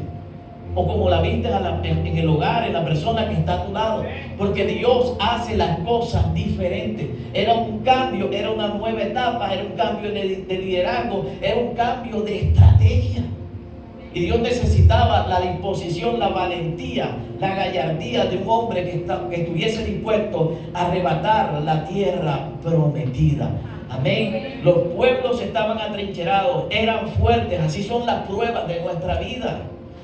o como la viste en el hogar, en la persona que está a tu lado. Porque Dios hace las cosas diferentes. Era un cambio, era una nueva etapa, era un cambio de liderazgo, era un cambio de estrategia. Y Dios necesitaba la disposición, la valentía, la gallardía de un hombre que estuviese dispuesto a arrebatar la tierra prometida. Amén. Los pueblos estaban atrincherados, eran fuertes. Así son las pruebas de nuestra vida.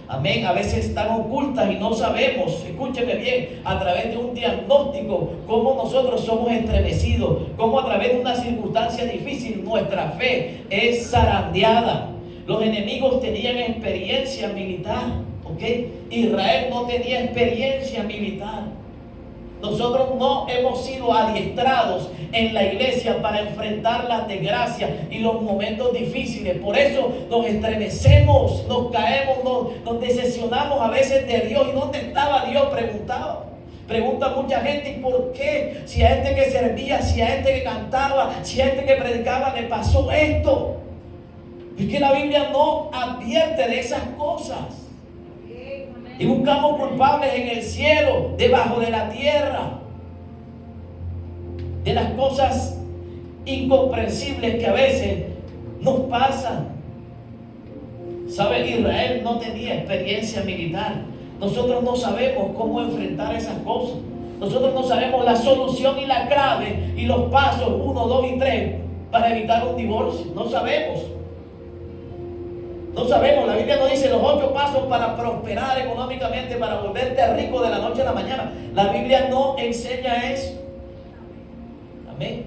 Amén. A veces están ocultas y no sabemos, escúcheme bien, a través de un diagnóstico, cómo nosotros somos estremecidos, cómo a través de una circunstancia difícil nuestra fe es zarandeada. Los enemigos tenían experiencia militar, ¿ok? Israel no tenía experiencia militar. Nosotros no hemos sido adiestrados en la iglesia para enfrentar las desgracias y los momentos difíciles. Por eso nos estremecemos, nos caemos, nos decepcionamos a veces de Dios. ¿Y dónde estaba Dios? Pregunta mucha gente: ¿y por qué? Si a este que servía, si a este que cantaba, si a este que predicaba le pasó esto. Es que la Biblia no advierte de esas cosas. Y buscamos culpables en el cielo, debajo de la tierra, de las cosas incomprensibles que a veces nos pasan. ¿Sabe? Israel no tenía experiencia militar. Nosotros no sabemos cómo enfrentar esas cosas. Nosotros no sabemos la solución y la clave y los pasos 1, 2 y 3 para evitar un divorcio. No sabemos. No sabemos, la Biblia no dice los 8 pasos para prosperar económicamente, para volverte rico de la noche a la mañana. La Biblia no enseña eso. Amén.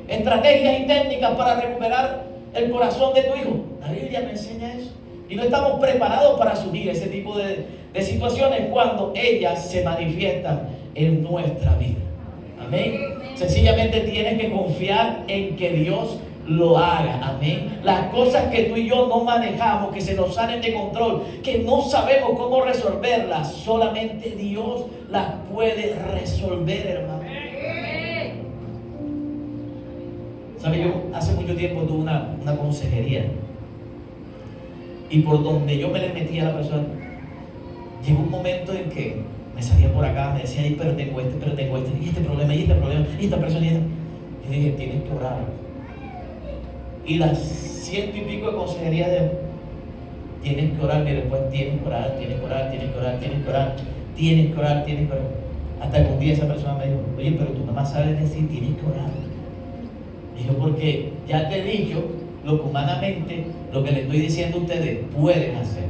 Estrategias y técnicas para recuperar el corazón de tu hijo. La Biblia no enseña eso. Y no estamos preparados para asumir ese tipo de situaciones cuando ellas se manifiestan en nuestra vida. Amén. Sencillamente tienes que confiar en que Dios lo haga. Amén. Las cosas que tú y yo no manejamos, que se nos salen de control, que no sabemos cómo resolverlas, solamente Dios las puede resolver, hermano. ¿Sabe? Yo hace mucho tiempo tuve una consejería, y por donde yo me le metí a la persona, llegó un momento en que me salía por acá, me decía: ay, pero tengo este, y este problema, y esta persona, y esta. Y dije: tienes que orar. Y las 100 y pico de consejerías de tienes que orar, y después tienes que orar, hasta que un día esa persona me dijo: oye, pero tú nada más sabes decir tienes que orar. Dijo: porque ya te he dicho lo que humanamente, lo que le estoy diciendo a ustedes pueden hacer.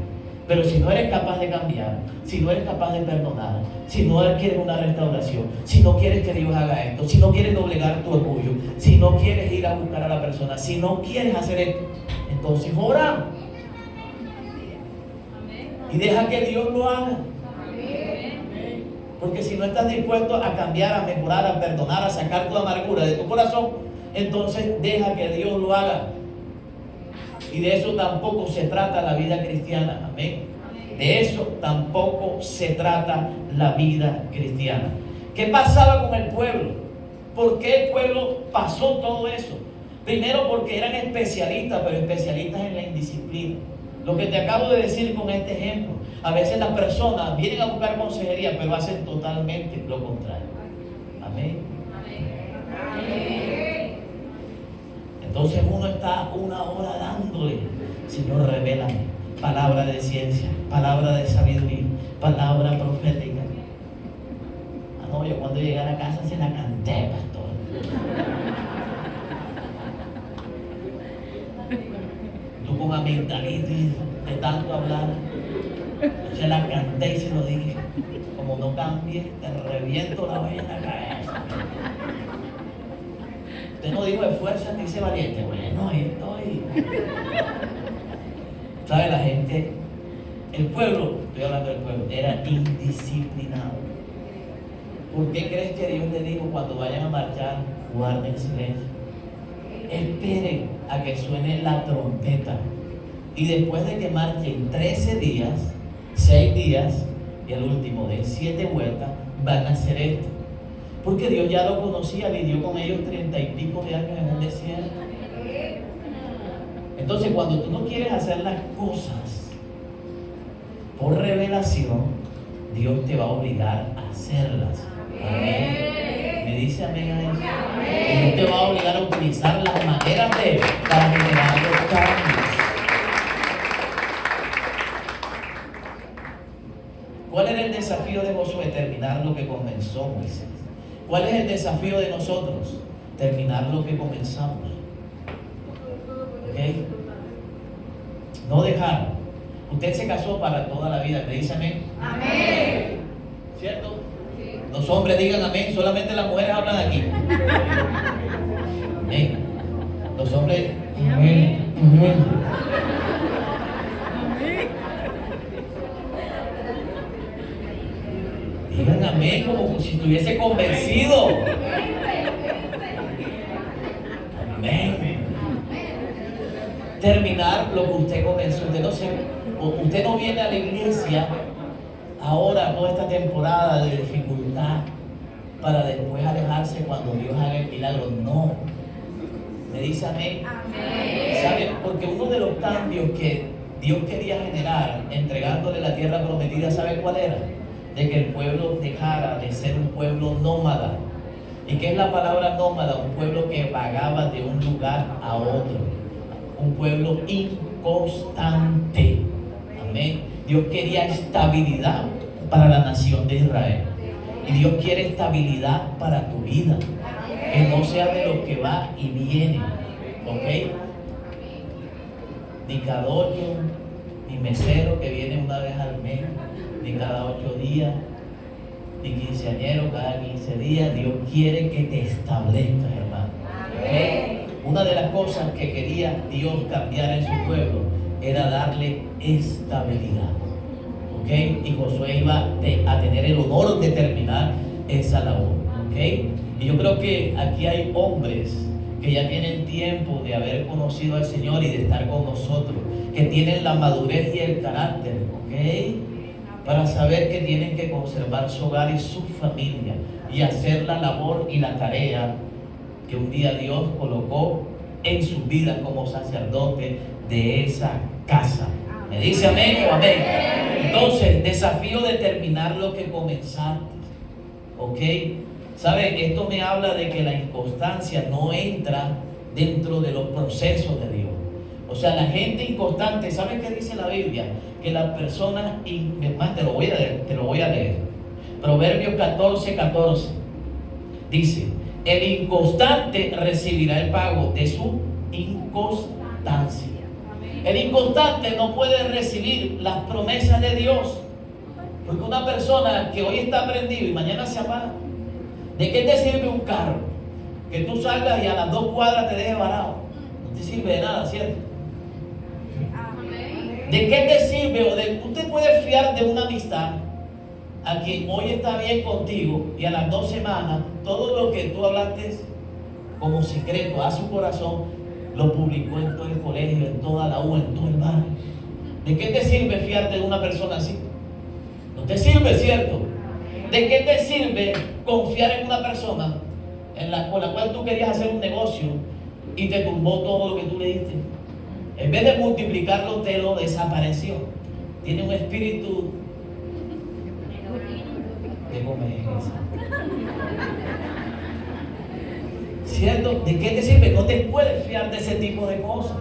Pero si no eres capaz de cambiar, si no eres capaz de perdonar, si no quieres una restauración, si no quieres que Dios haga esto, si no quieres doblegar tu orgullo, si no quieres ir a buscar a la persona, si no quieres hacer esto, entonces ora y deja que Dios lo haga. Porque si no estás dispuesto a cambiar, a mejorar, a perdonar, a sacar tu amargura de tu corazón, entonces deja que Dios lo haga. Y de eso tampoco se trata la vida cristiana. Amén. De eso tampoco se trata la vida cristiana. ¿Qué pasaba con el pueblo? ¿Por qué el pueblo pasó todo eso? Primero, porque eran especialistas, pero especialistas en la indisciplina. Lo que te acabo de decir con este ejemplo. A veces las personas vienen a buscar consejería, pero hacen totalmente lo contrario. Amén. Entonces uno está una hora dándole: Señor, revélame palabra de ciencia, palabra de sabiduría, palabra profética. Ah, no, yo cuando llegué a la casa se la canté, pastor. Tú con amigdalitis de tanto hablar, se la canté y se lo dije: como no cambie, te reviento la vena en la cabeza. Usted no dijo esfuérzate, dice valiente. Bueno, ahí estoy. ¿Sabe la gente? El pueblo, estoy hablando del pueblo, era indisciplinado. ¿Por qué crees que Dios le dijo cuando vayan a marchar, guarden silencio? Esperen a que suene la trompeta. Y después de que marchen 13 días, 6 días, y el último de 7 vueltas, van a hacer esto. Porque Dios ya lo conocía, vivió con ellos 30 y pico de años en un desierto. Entonces, cuando tú no quieres hacer las cosas por revelación, Dios te va a obligar a hacerlas. Amén. ¿Me dice amén a eso? Dios te va a obligar a utilizar las maneras de Él para generar los cambios. ¿Cuál era el desafío de Josué? Terminar lo que comenzó Moisés. ¿Cuál es el desafío de nosotros? Terminar lo que comenzamos. ¿Ok? No dejar. Usted se casó para toda la vida. ¿Me dice amén? Amén. ¿Cierto? Sí. Los hombres digan amén. Solamente las mujeres hablan aquí. Amén. Los hombres. Amén. Amén. Digan amén como si estuviese convencido. Amén. Terminar lo que usted comenzó. Usted no viene a la iglesia ahora, no esta temporada de dificultad, para después alejarse cuando Dios haga el milagro. No. ¿Me dice amén? Amén. ¿Sabe? Porque uno de los cambios que Dios quería generar entregándole la tierra prometida, ¿sabe cuál era? De que el pueblo dejara de ser un pueblo nómada. ¿Y qué es la palabra nómada? Un pueblo que vagaba de un lugar a otro. Un pueblo inconstante. Amén. Dios quería estabilidad para la nación de Israel. Y Dios quiere estabilidad para tu vida. Que no sea de lo que va y viene. ¿Ok? Ni cada 8, ni mesero que viene una vez al mes, ni cada 8 días, ni quinceañero cada 15 días. Dios quiere que te establezcas, hermano. ¿Okay? Una de las cosas que quería Dios cambiar en su pueblo era darle estabilidad. ¿Ok? Y Josué iba a tener el honor de terminar esa labor. ¿Ok? Y yo creo que aquí hay hombres que ya tienen tiempo de haber conocido al Señor y de estar con nosotros, que tienen la madurez y el carácter, ¿ok? Para saber que tienen que conservar su hogar y su familia y hacer la labor y la tarea que un día Dios colocó en sus vidas como sacerdote de esa casa. ¿Me dice amén o amén? Entonces, desafío de terminar lo que comenzaste, ¿ok? ¿Sabe? Esto me habla de que la inconstancia no entra dentro de los procesos de Dios. O sea, la gente inconstante, ¿sabe qué dice la Biblia? Que las personas, más te lo voy a leer. Proverbios 14:14 dice: el inconstante recibirá el pago de su inconstancia. El inconstante no puede recibir las promesas de Dios, porque una persona que hoy está prendido y mañana se apaga, ¿de qué te sirve un carro? Que tú salgas y a las 2 cuadras te deje varado. No te sirve de nada, ¿cierto? ¿De qué te sirve? Tú te puedes fiar de una amistad a quien hoy está bien contigo y a las 2 semanas todo lo que tú hablaste como secreto a su corazón lo publicó en todo el colegio, en toda la U, en todo el barrio. ¿De qué te sirve fiarte de una persona así? No te sirve, ¿cierto? ¿De qué te sirve confiar en una persona con la cual tú querías hacer un negocio y te tumbó todo lo que tú le diste? En vez de multiplicarlo, te lo desapareció. tiene un espíritu de conveniencia. ¿Cierto? ¿De qué te sirve? No te puedes fiar de ese tipo de cosas.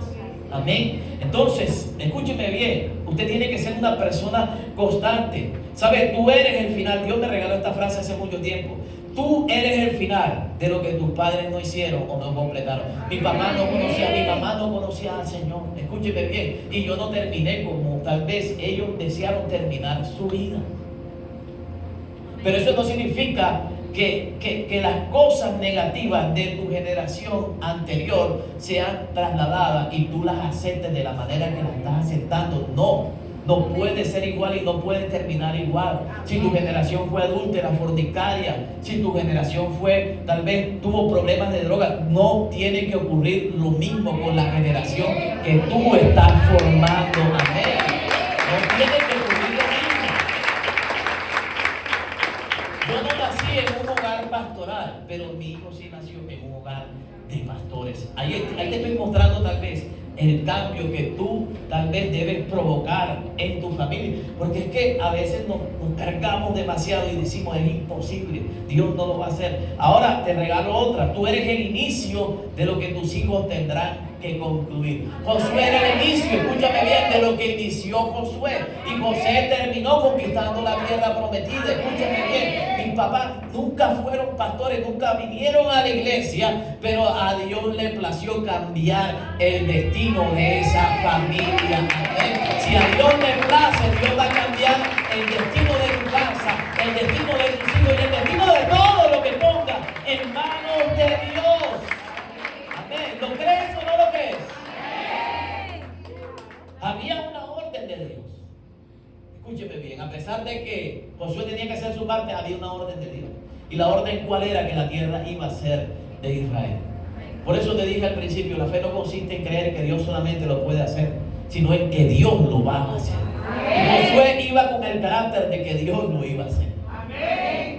Amén. Entonces, escúcheme bien. Usted tiene que ser una persona constante. ¿Sabe? Tú eres el final. Dios me regaló esta frase hace mucho tiempo. Tú eres el final de lo que tus padres no hicieron o no completaron. Mi papá no conocía, mi mamá no conocía al Señor. Escúcheme bien. Y yo no terminé como tal vez ellos desearon terminar su vida. Pero eso no significa que las cosas negativas de tu generación anterior sean trasladadas y tú las aceptes de la manera que las estás aceptando. No puede ser igual y no puede terminar igual. Si tu generación fue adúltera, fornicaria, si tu generación fue, tal vez tuvo problemas de droga, no tiene que ocurrir lo mismo con la generación que tú estás formando. Amén. No tiene que ocurrir lo mismo. Yo no nací en un hogar pastoral, pero mi hijo sí nació en un hogar de pastores. Ahí te estoy mostrando tal vez el cambio que tú tal vez debes provocar en tu familia, porque es que a veces nos cargamos demasiado y decimos es imposible, Dios no lo va a hacer. Ahora te regalo otra, tú eres el inicio de lo que tus hijos tendrán que concluir. Josué era el inicio, escúchame bien, de lo que inició Josué, y José terminó conquistando la tierra prometida. Escúchame bien, mis papás nunca fueron pastores, nunca vinieron a la iglesia, pero a Dios le plació cambiar el destino de esa familia. Amén. Si a Dios le place, Dios va a cambiar el destino de tu casa, el destino de tus hijos y el destino de todo lo que ponga en manos de Dios. Amén. ¿Lo crees o no lo crees? Había una orden de Dios. Escúcheme bien, a pesar de que Josué tenía que hacer su parte, había una orden de Dios. ¿Y la orden cuál era? Que la tierra iba a ser de Israel. Por eso te dije al principio, la fe no consiste en creer que Dios solamente lo puede hacer, sino en que Dios lo va a hacer. Y Josué iba con el carácter de que Dios lo iba a hacer.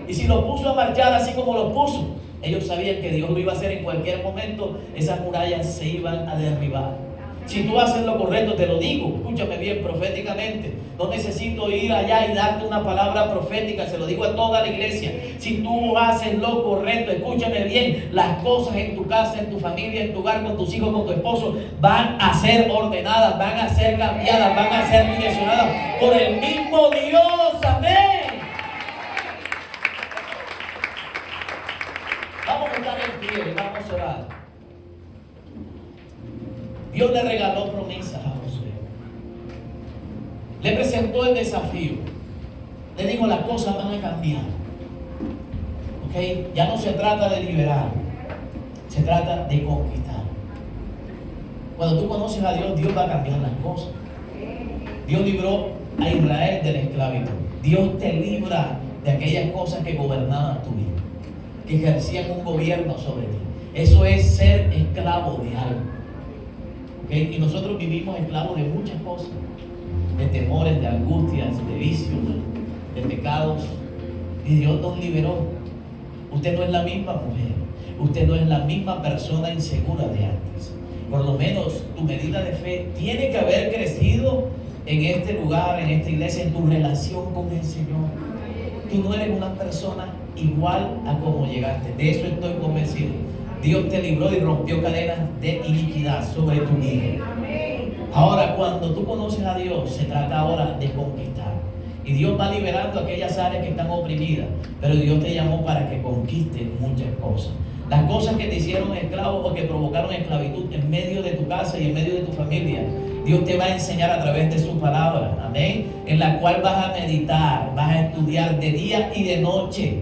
Y si lo puso a marchar así como lo puso, ellos sabían que Dios lo iba a hacer en cualquier momento, esas murallas se iban a derribar. Si tú haces lo correcto, te lo digo, escúchame bien, proféticamente. No necesito ir allá y darte una palabra profética, se lo digo a toda la iglesia. Si tú haces lo correcto, escúchame bien, las cosas en tu casa, en tu familia, en tu hogar, con tus hijos, con tu esposo, van a ser ordenadas, van a ser cambiadas, van a ser direccionadas por el mismo Dios. Amén. Vamos a estar en pie, vamos a orar. Dios le regaló promesas a Josué. Le presentó el desafío. Le dijo, las cosas van a cambiar. ¿Ok? Ya no se trata de liberar. Se trata de conquistar. Cuando tú conoces a Dios, Dios va a cambiar las cosas. Dios libró a Israel de la esclavitud. Dios te libra de aquellas cosas que gobernaban tu vida, que ejercían un gobierno sobre ti. Eso es ser esclavo de algo. ¿Okay? Y nosotros vivimos esclavos de muchas cosas, de temores, de angustias, de vicios, de pecados, y Dios nos liberó. Usted no es la misma mujer, usted no es la misma persona insegura de antes. Por lo menos tu medida de fe tiene que haber crecido en este lugar, en esta iglesia, en tu relación con el Señor. Tú no eres una persona igual a como llegaste, de eso estoy convencido. Dios te libró y rompió cadenas de iniquidad sobre tu vida. Ahora, cuando tú conoces a Dios, se trata ahora de conquistar. Y Dios va liberando aquellas áreas que están oprimidas. Pero Dios te llamó para que conquistes muchas cosas. Las cosas que te hicieron esclavo o que provocaron esclavitud en medio de tu casa y en medio de tu familia, Dios te va a enseñar a través de su palabra. Amén. En la cual vas a meditar, vas a estudiar de día y de noche,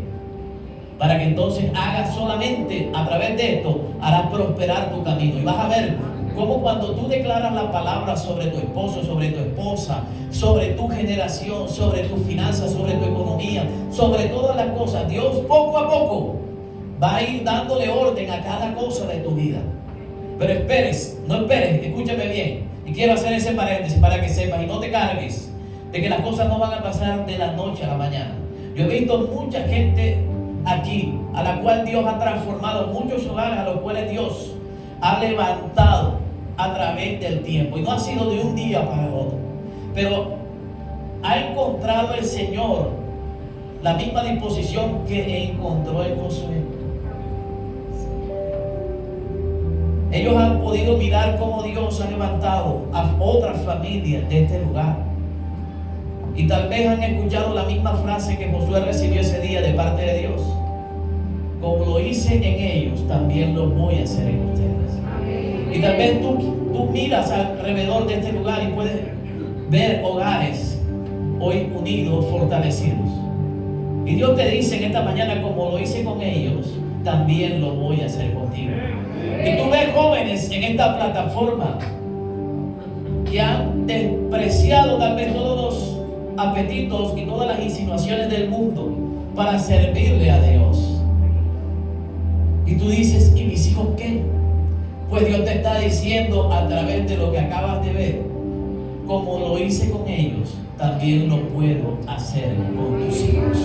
para que entonces hagas solamente a través de esto, harás prosperar tu camino. Y vas a ver cómo cuando tú declaras la palabra sobre tu esposo, sobre tu esposa, sobre tu generación, sobre tus finanzas, sobre tu economía, sobre todas las cosas, Dios poco a poco va a ir dándole orden a cada cosa de tu vida. Pero no esperes, escúchame bien. Y quiero hacer ese paréntesis para que sepas y no te cargues de que las cosas no van a pasar de la noche a la mañana. Yo he visto mucha gente aquí, a la cual Dios ha transformado, muchos hogares a los cuales Dios ha levantado a través del tiempo, y no ha sido de un día para otro, pero ¿Ha encontrado el Señor la misma disposición que encontró en Josué? Ellos han podido mirar cómo Dios ha levantado a otras familias de este lugar. Y tal vez han escuchado la misma frase que Josué recibió ese día de parte de Dios. Como lo hice en ellos, también lo voy a hacer en ustedes. Y tal vez tú miras alrededor de este lugar y puedes ver hogares hoy unidos, fortalecidos. Y Dios te dice en esta mañana, como lo hice con ellos, también lo voy a hacer contigo. Y tú ves jóvenes en esta plataforma que han despreciado tal vez todos los apetitos y todas las insinuaciones del mundo para servirle a Dios. Y tú dices, ¿y mis hijos qué? Pues Dios te está diciendo a través de lo que acabas de ver, como lo hice con ellos, también lo puedo hacer con tus hijos.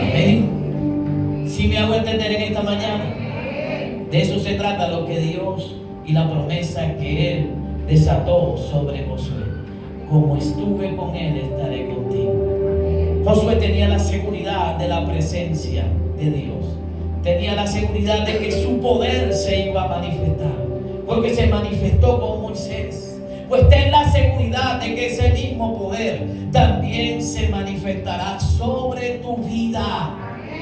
Amén. Si me hago entender en esta mañana, de eso se trata lo que Dios y la promesa que Él desató sobre Josué. Como estuve con Él, estaré contigo. Josué tenía la seguridad de la presencia de Dios. Tenía la seguridad de que su poder se iba a manifestar, porque se manifestó con Moisés. Pues ten la seguridad de que ese mismo poder también se manifestará sobre tu vida.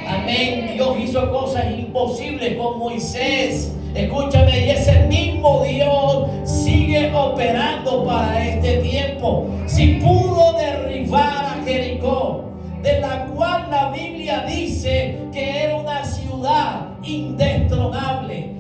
Amén. Dios hizo cosas imposibles con Moisés. Escúchame, y ese mismo Dios sigue operando para este tiempo. Si pudo derribar a Jericó, de la cual la Biblia dice que era una ciudad indestronable.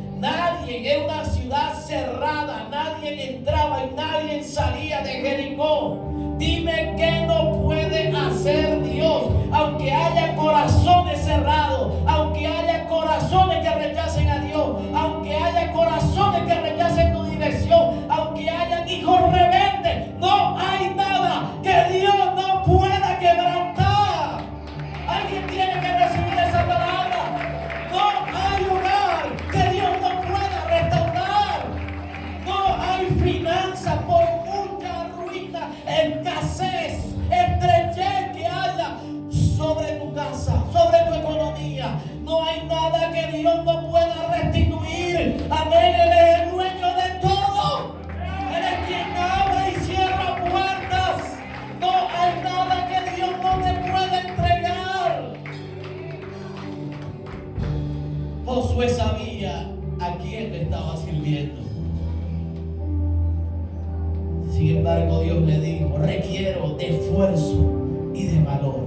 Era una ciudad cerrada, nadie entraba y nadie salía de Jericó. Dime qué no puede hacer Dios, aunque haya corazones cerrados, aunque haya corazones que rechacen a Dios, aunque haya corazones que rechacen tu dirección, aunque hayan hijos rebeldes. No hay nada que Dios no pueda quebrantar. Alguien tiene que recibir esa palabra. No hay hogar que Dios no pueda restaurar. No hay finanzas, por mucha ruina, escasez, estrechez que haya sobre tu casa, sobre tu economía. No hay nada que Dios no pueda restituir. Amén. Él es el dueño de todo. Él es quien abre y cierra puertas. No hay nada que Dios no te pueda entregar. Josué sabía a quién le estaba sirviendo. Sin embargo, Dios le dijo, requiero de esfuerzo y de valor,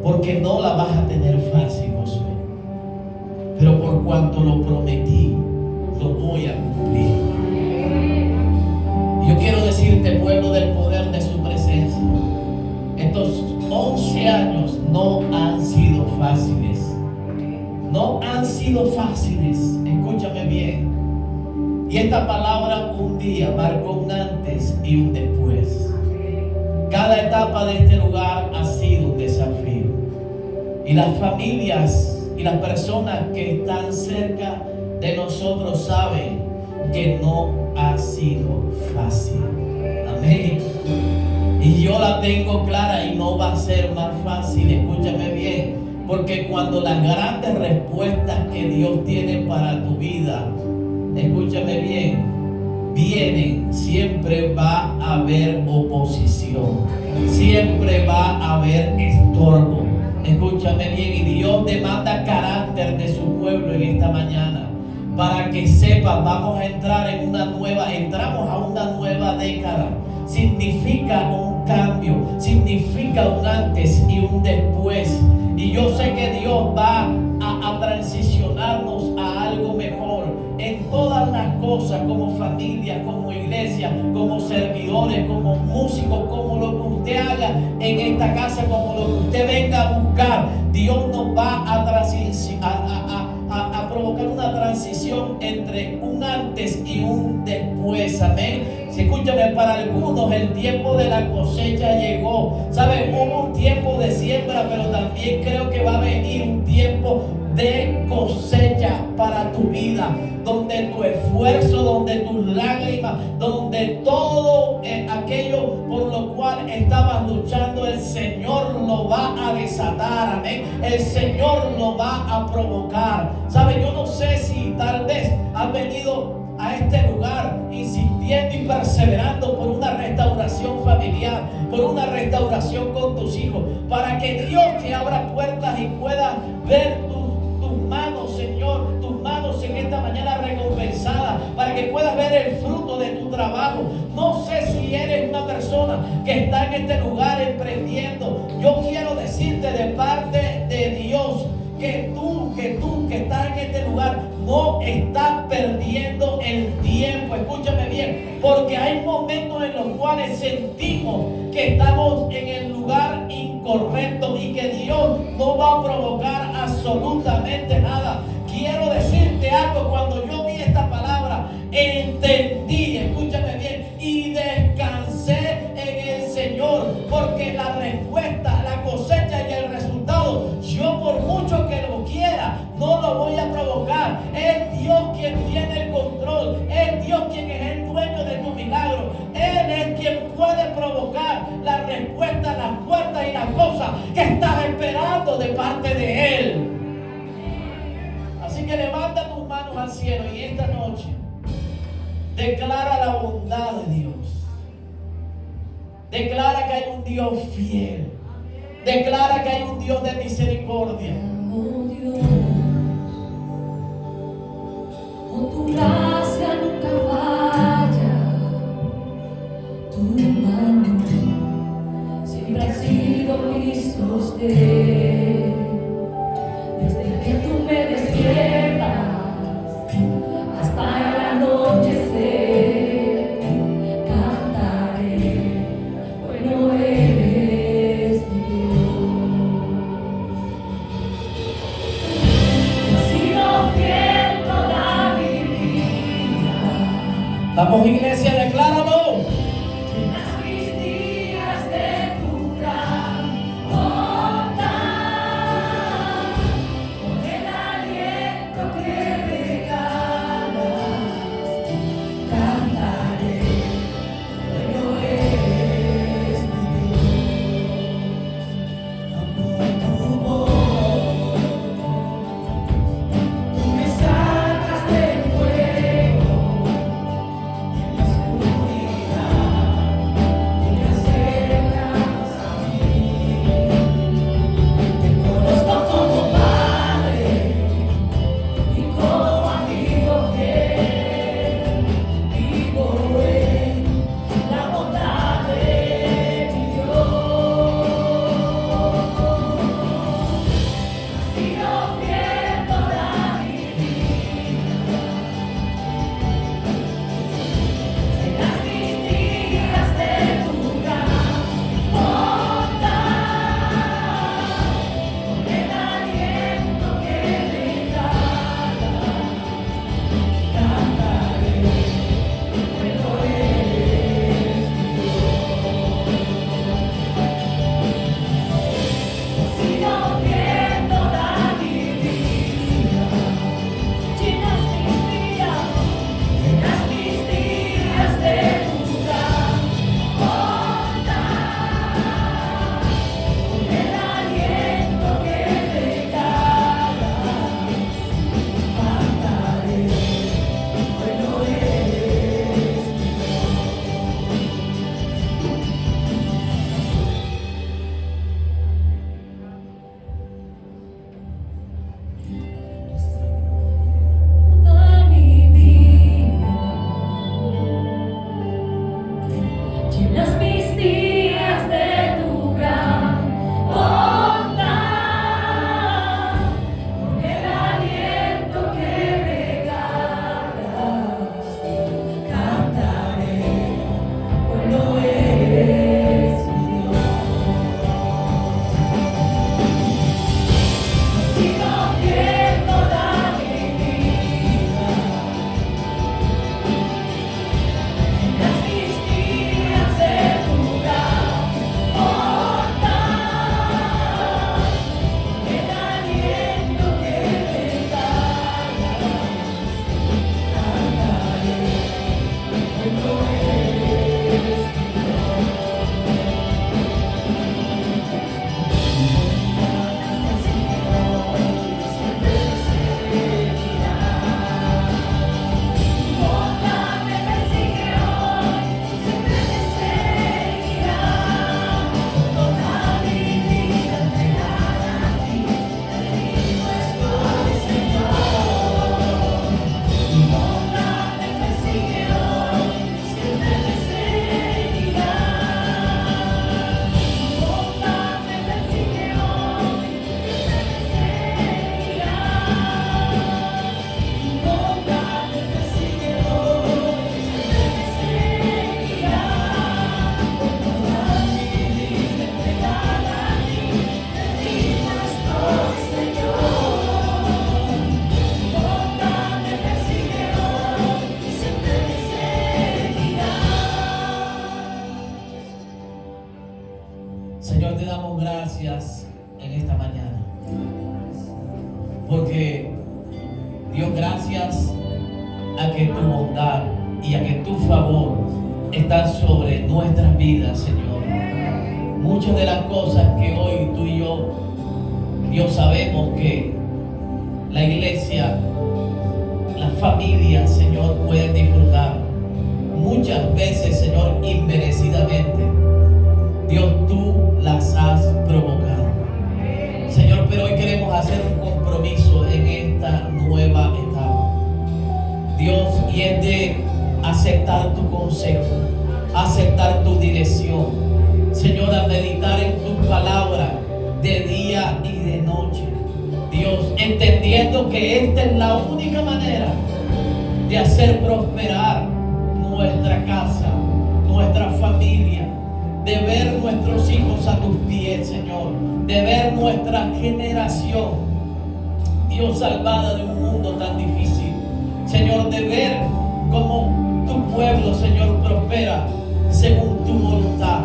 porque no la vas a tener fácil, Josué. Pero por cuanto lo prometí, lo voy a cumplir. Yo quiero decirte, pueblo del poder de su presencia, estos 11 años no han sido fáciles. No han sido fáciles. Escúchame bien. Y esta palabra un día marcó un antes y un después. Cada etapa de este lugar ha sido un desafío. Y las familias y las personas que están cerca de nosotros saben que no ha sido fácil. Amén. Y yo la tengo clara y no va a ser más fácil. Escúchame bien. Porque cuando las grandes respuestas que Dios tiene para tu vida, escúchame bien, vienen, siempre va a haber oposición, siempre va a haber estorbo. Escúchame bien, y Dios demanda carácter de su pueblo en esta mañana, para que sepas, vamos a entrar entramos a una nueva década. Significa un cambio, significa un antes y un después. Y yo sé que Dios va a transicionarnos a algo mejor en todas las cosas, como familia, como iglesia, como servidores, como músicos, como lo que usted haga en esta casa, como lo que usted venga a buscar. Dios nos va a provocar una transición entre un antes y un después. Amén. Escúchame, para algunos el tiempo de la cosecha llegó. ¿Sabes? Hubo un tiempo de siembra, pero también creo que va a venir un tiempo de cosecha para tu vida, donde tu esfuerzo, donde tus lágrimas, donde todo aquello por lo cual estabas luchando el Señor lo va a provocar. ¿Sabe? Yo no sé si tal vez has venido a este lugar insistiendo y perseverando por una restauración familiar, por una restauración con tus hijos, para que Dios te abra puertas y pueda ver tus manos, Señor, tus manos en esta mañana recompensadas, para que puedas ver el fruto de tu trabajo. No sé si eres una persona que está en este lugar emprendiendo. Yo quiero decirte de parte de Dios que tú que estás en este lugar no estás perdiendo el tiempo. Escúchame bien, porque hay momentos en los cuales sentimos que estamos en el lugar incorrecto y que Dios no va a provocar absolutamente nada. Quiero decirte algo: cuando yo vi esta palabra, entendí, escúchame bien, y descansé en el Señor, porque la respuesta, la cosecha y el resultado, yo por mucho que lo quiera, no lo voy a provocar. Es Dios quien tiene el control, es Dios quien es el dueño de tu milagro. Él es quien puede provocar la respuesta, las puertas y las cosas que estás esperando de parte de Él. Así que levanta tus manos al cielo y esta noche declara la bondad de Dios. Declara que hay un Dios fiel. Declara que hay un Dios de misericordia. Oh Dios, oh, tu gracia nunca falla, tu mano siempre ha sido mi sostén. Desde que tú me despiertas hasta el anochecer, cantaré, bueno eres mi Dios. Has sido fiel toda mi vida. Vamos, iglesia, decláralo. Llenas mis días de tu gran bondad, con el aliento que regalas, cantaré, bueno eres mi Dios. Amo tu voz, tú me sacas del fuego, en la oscuridad. damos gracias en esta mañana. Porque, Dios, gracias a que tu bondad y a que tu favor están sobre nuestras vidas, Señor. Muchas de las cosas que hoy tú y yo, Dios, sabemos que la iglesia, la familia, Señor, pueden disfrutar. Muchas veces, Señor, inmerecidamente, Dios, tú las has provocado. Señor, pero hoy queremos hacer un compromiso en esta nueva etapa, Dios, y es de aceptar tu consejo, aceptar tu dirección, Señor, a meditar en tu palabra de día y de noche, Dios, entendiendo que esta es la única manera de hacer prosperar nuestra casa, nuestra familia, de ver nuestros hijos a tus pies, Señor, de ver nuestra generación, Dios, salvada de un mundo tan difícil, Señor, de ver cómo tu pueblo, Señor, prospera según tu voluntad.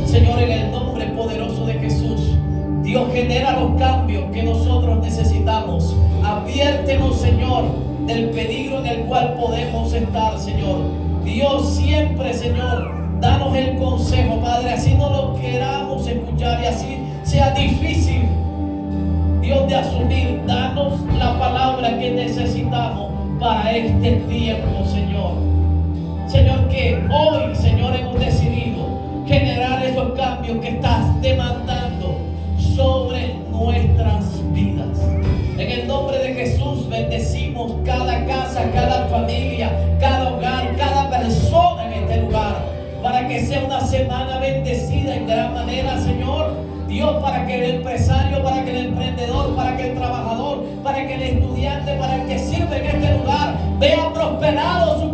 Señor, en el nombre poderoso de Jesús, Dios, genera los cambios que nosotros necesitamos. Adviértenos, Señor, del peligro en el cual podemos estar, Señor. Dios, siempre, Señor, danos el consejo, Padre, así no lo queramos escuchar y así sea difícil, Dios, de asumir. Danos la palabra que necesitamos para este tiempo, Señor. Señor, que hoy, Señor, hemos decidido generar esos cambios que estás demandando sobre nuestras vidas. En el nombre de Jesús bendecimos cada casa, cada familia, cada hogar, cada persona en este lugar, para que sea una semana bendecida en gran manera, Señor. Dios, para que el empresario, para que el emprendedor, para que el trabajador, para que el estudiante, para el que sirve en este lugar, vea prosperado su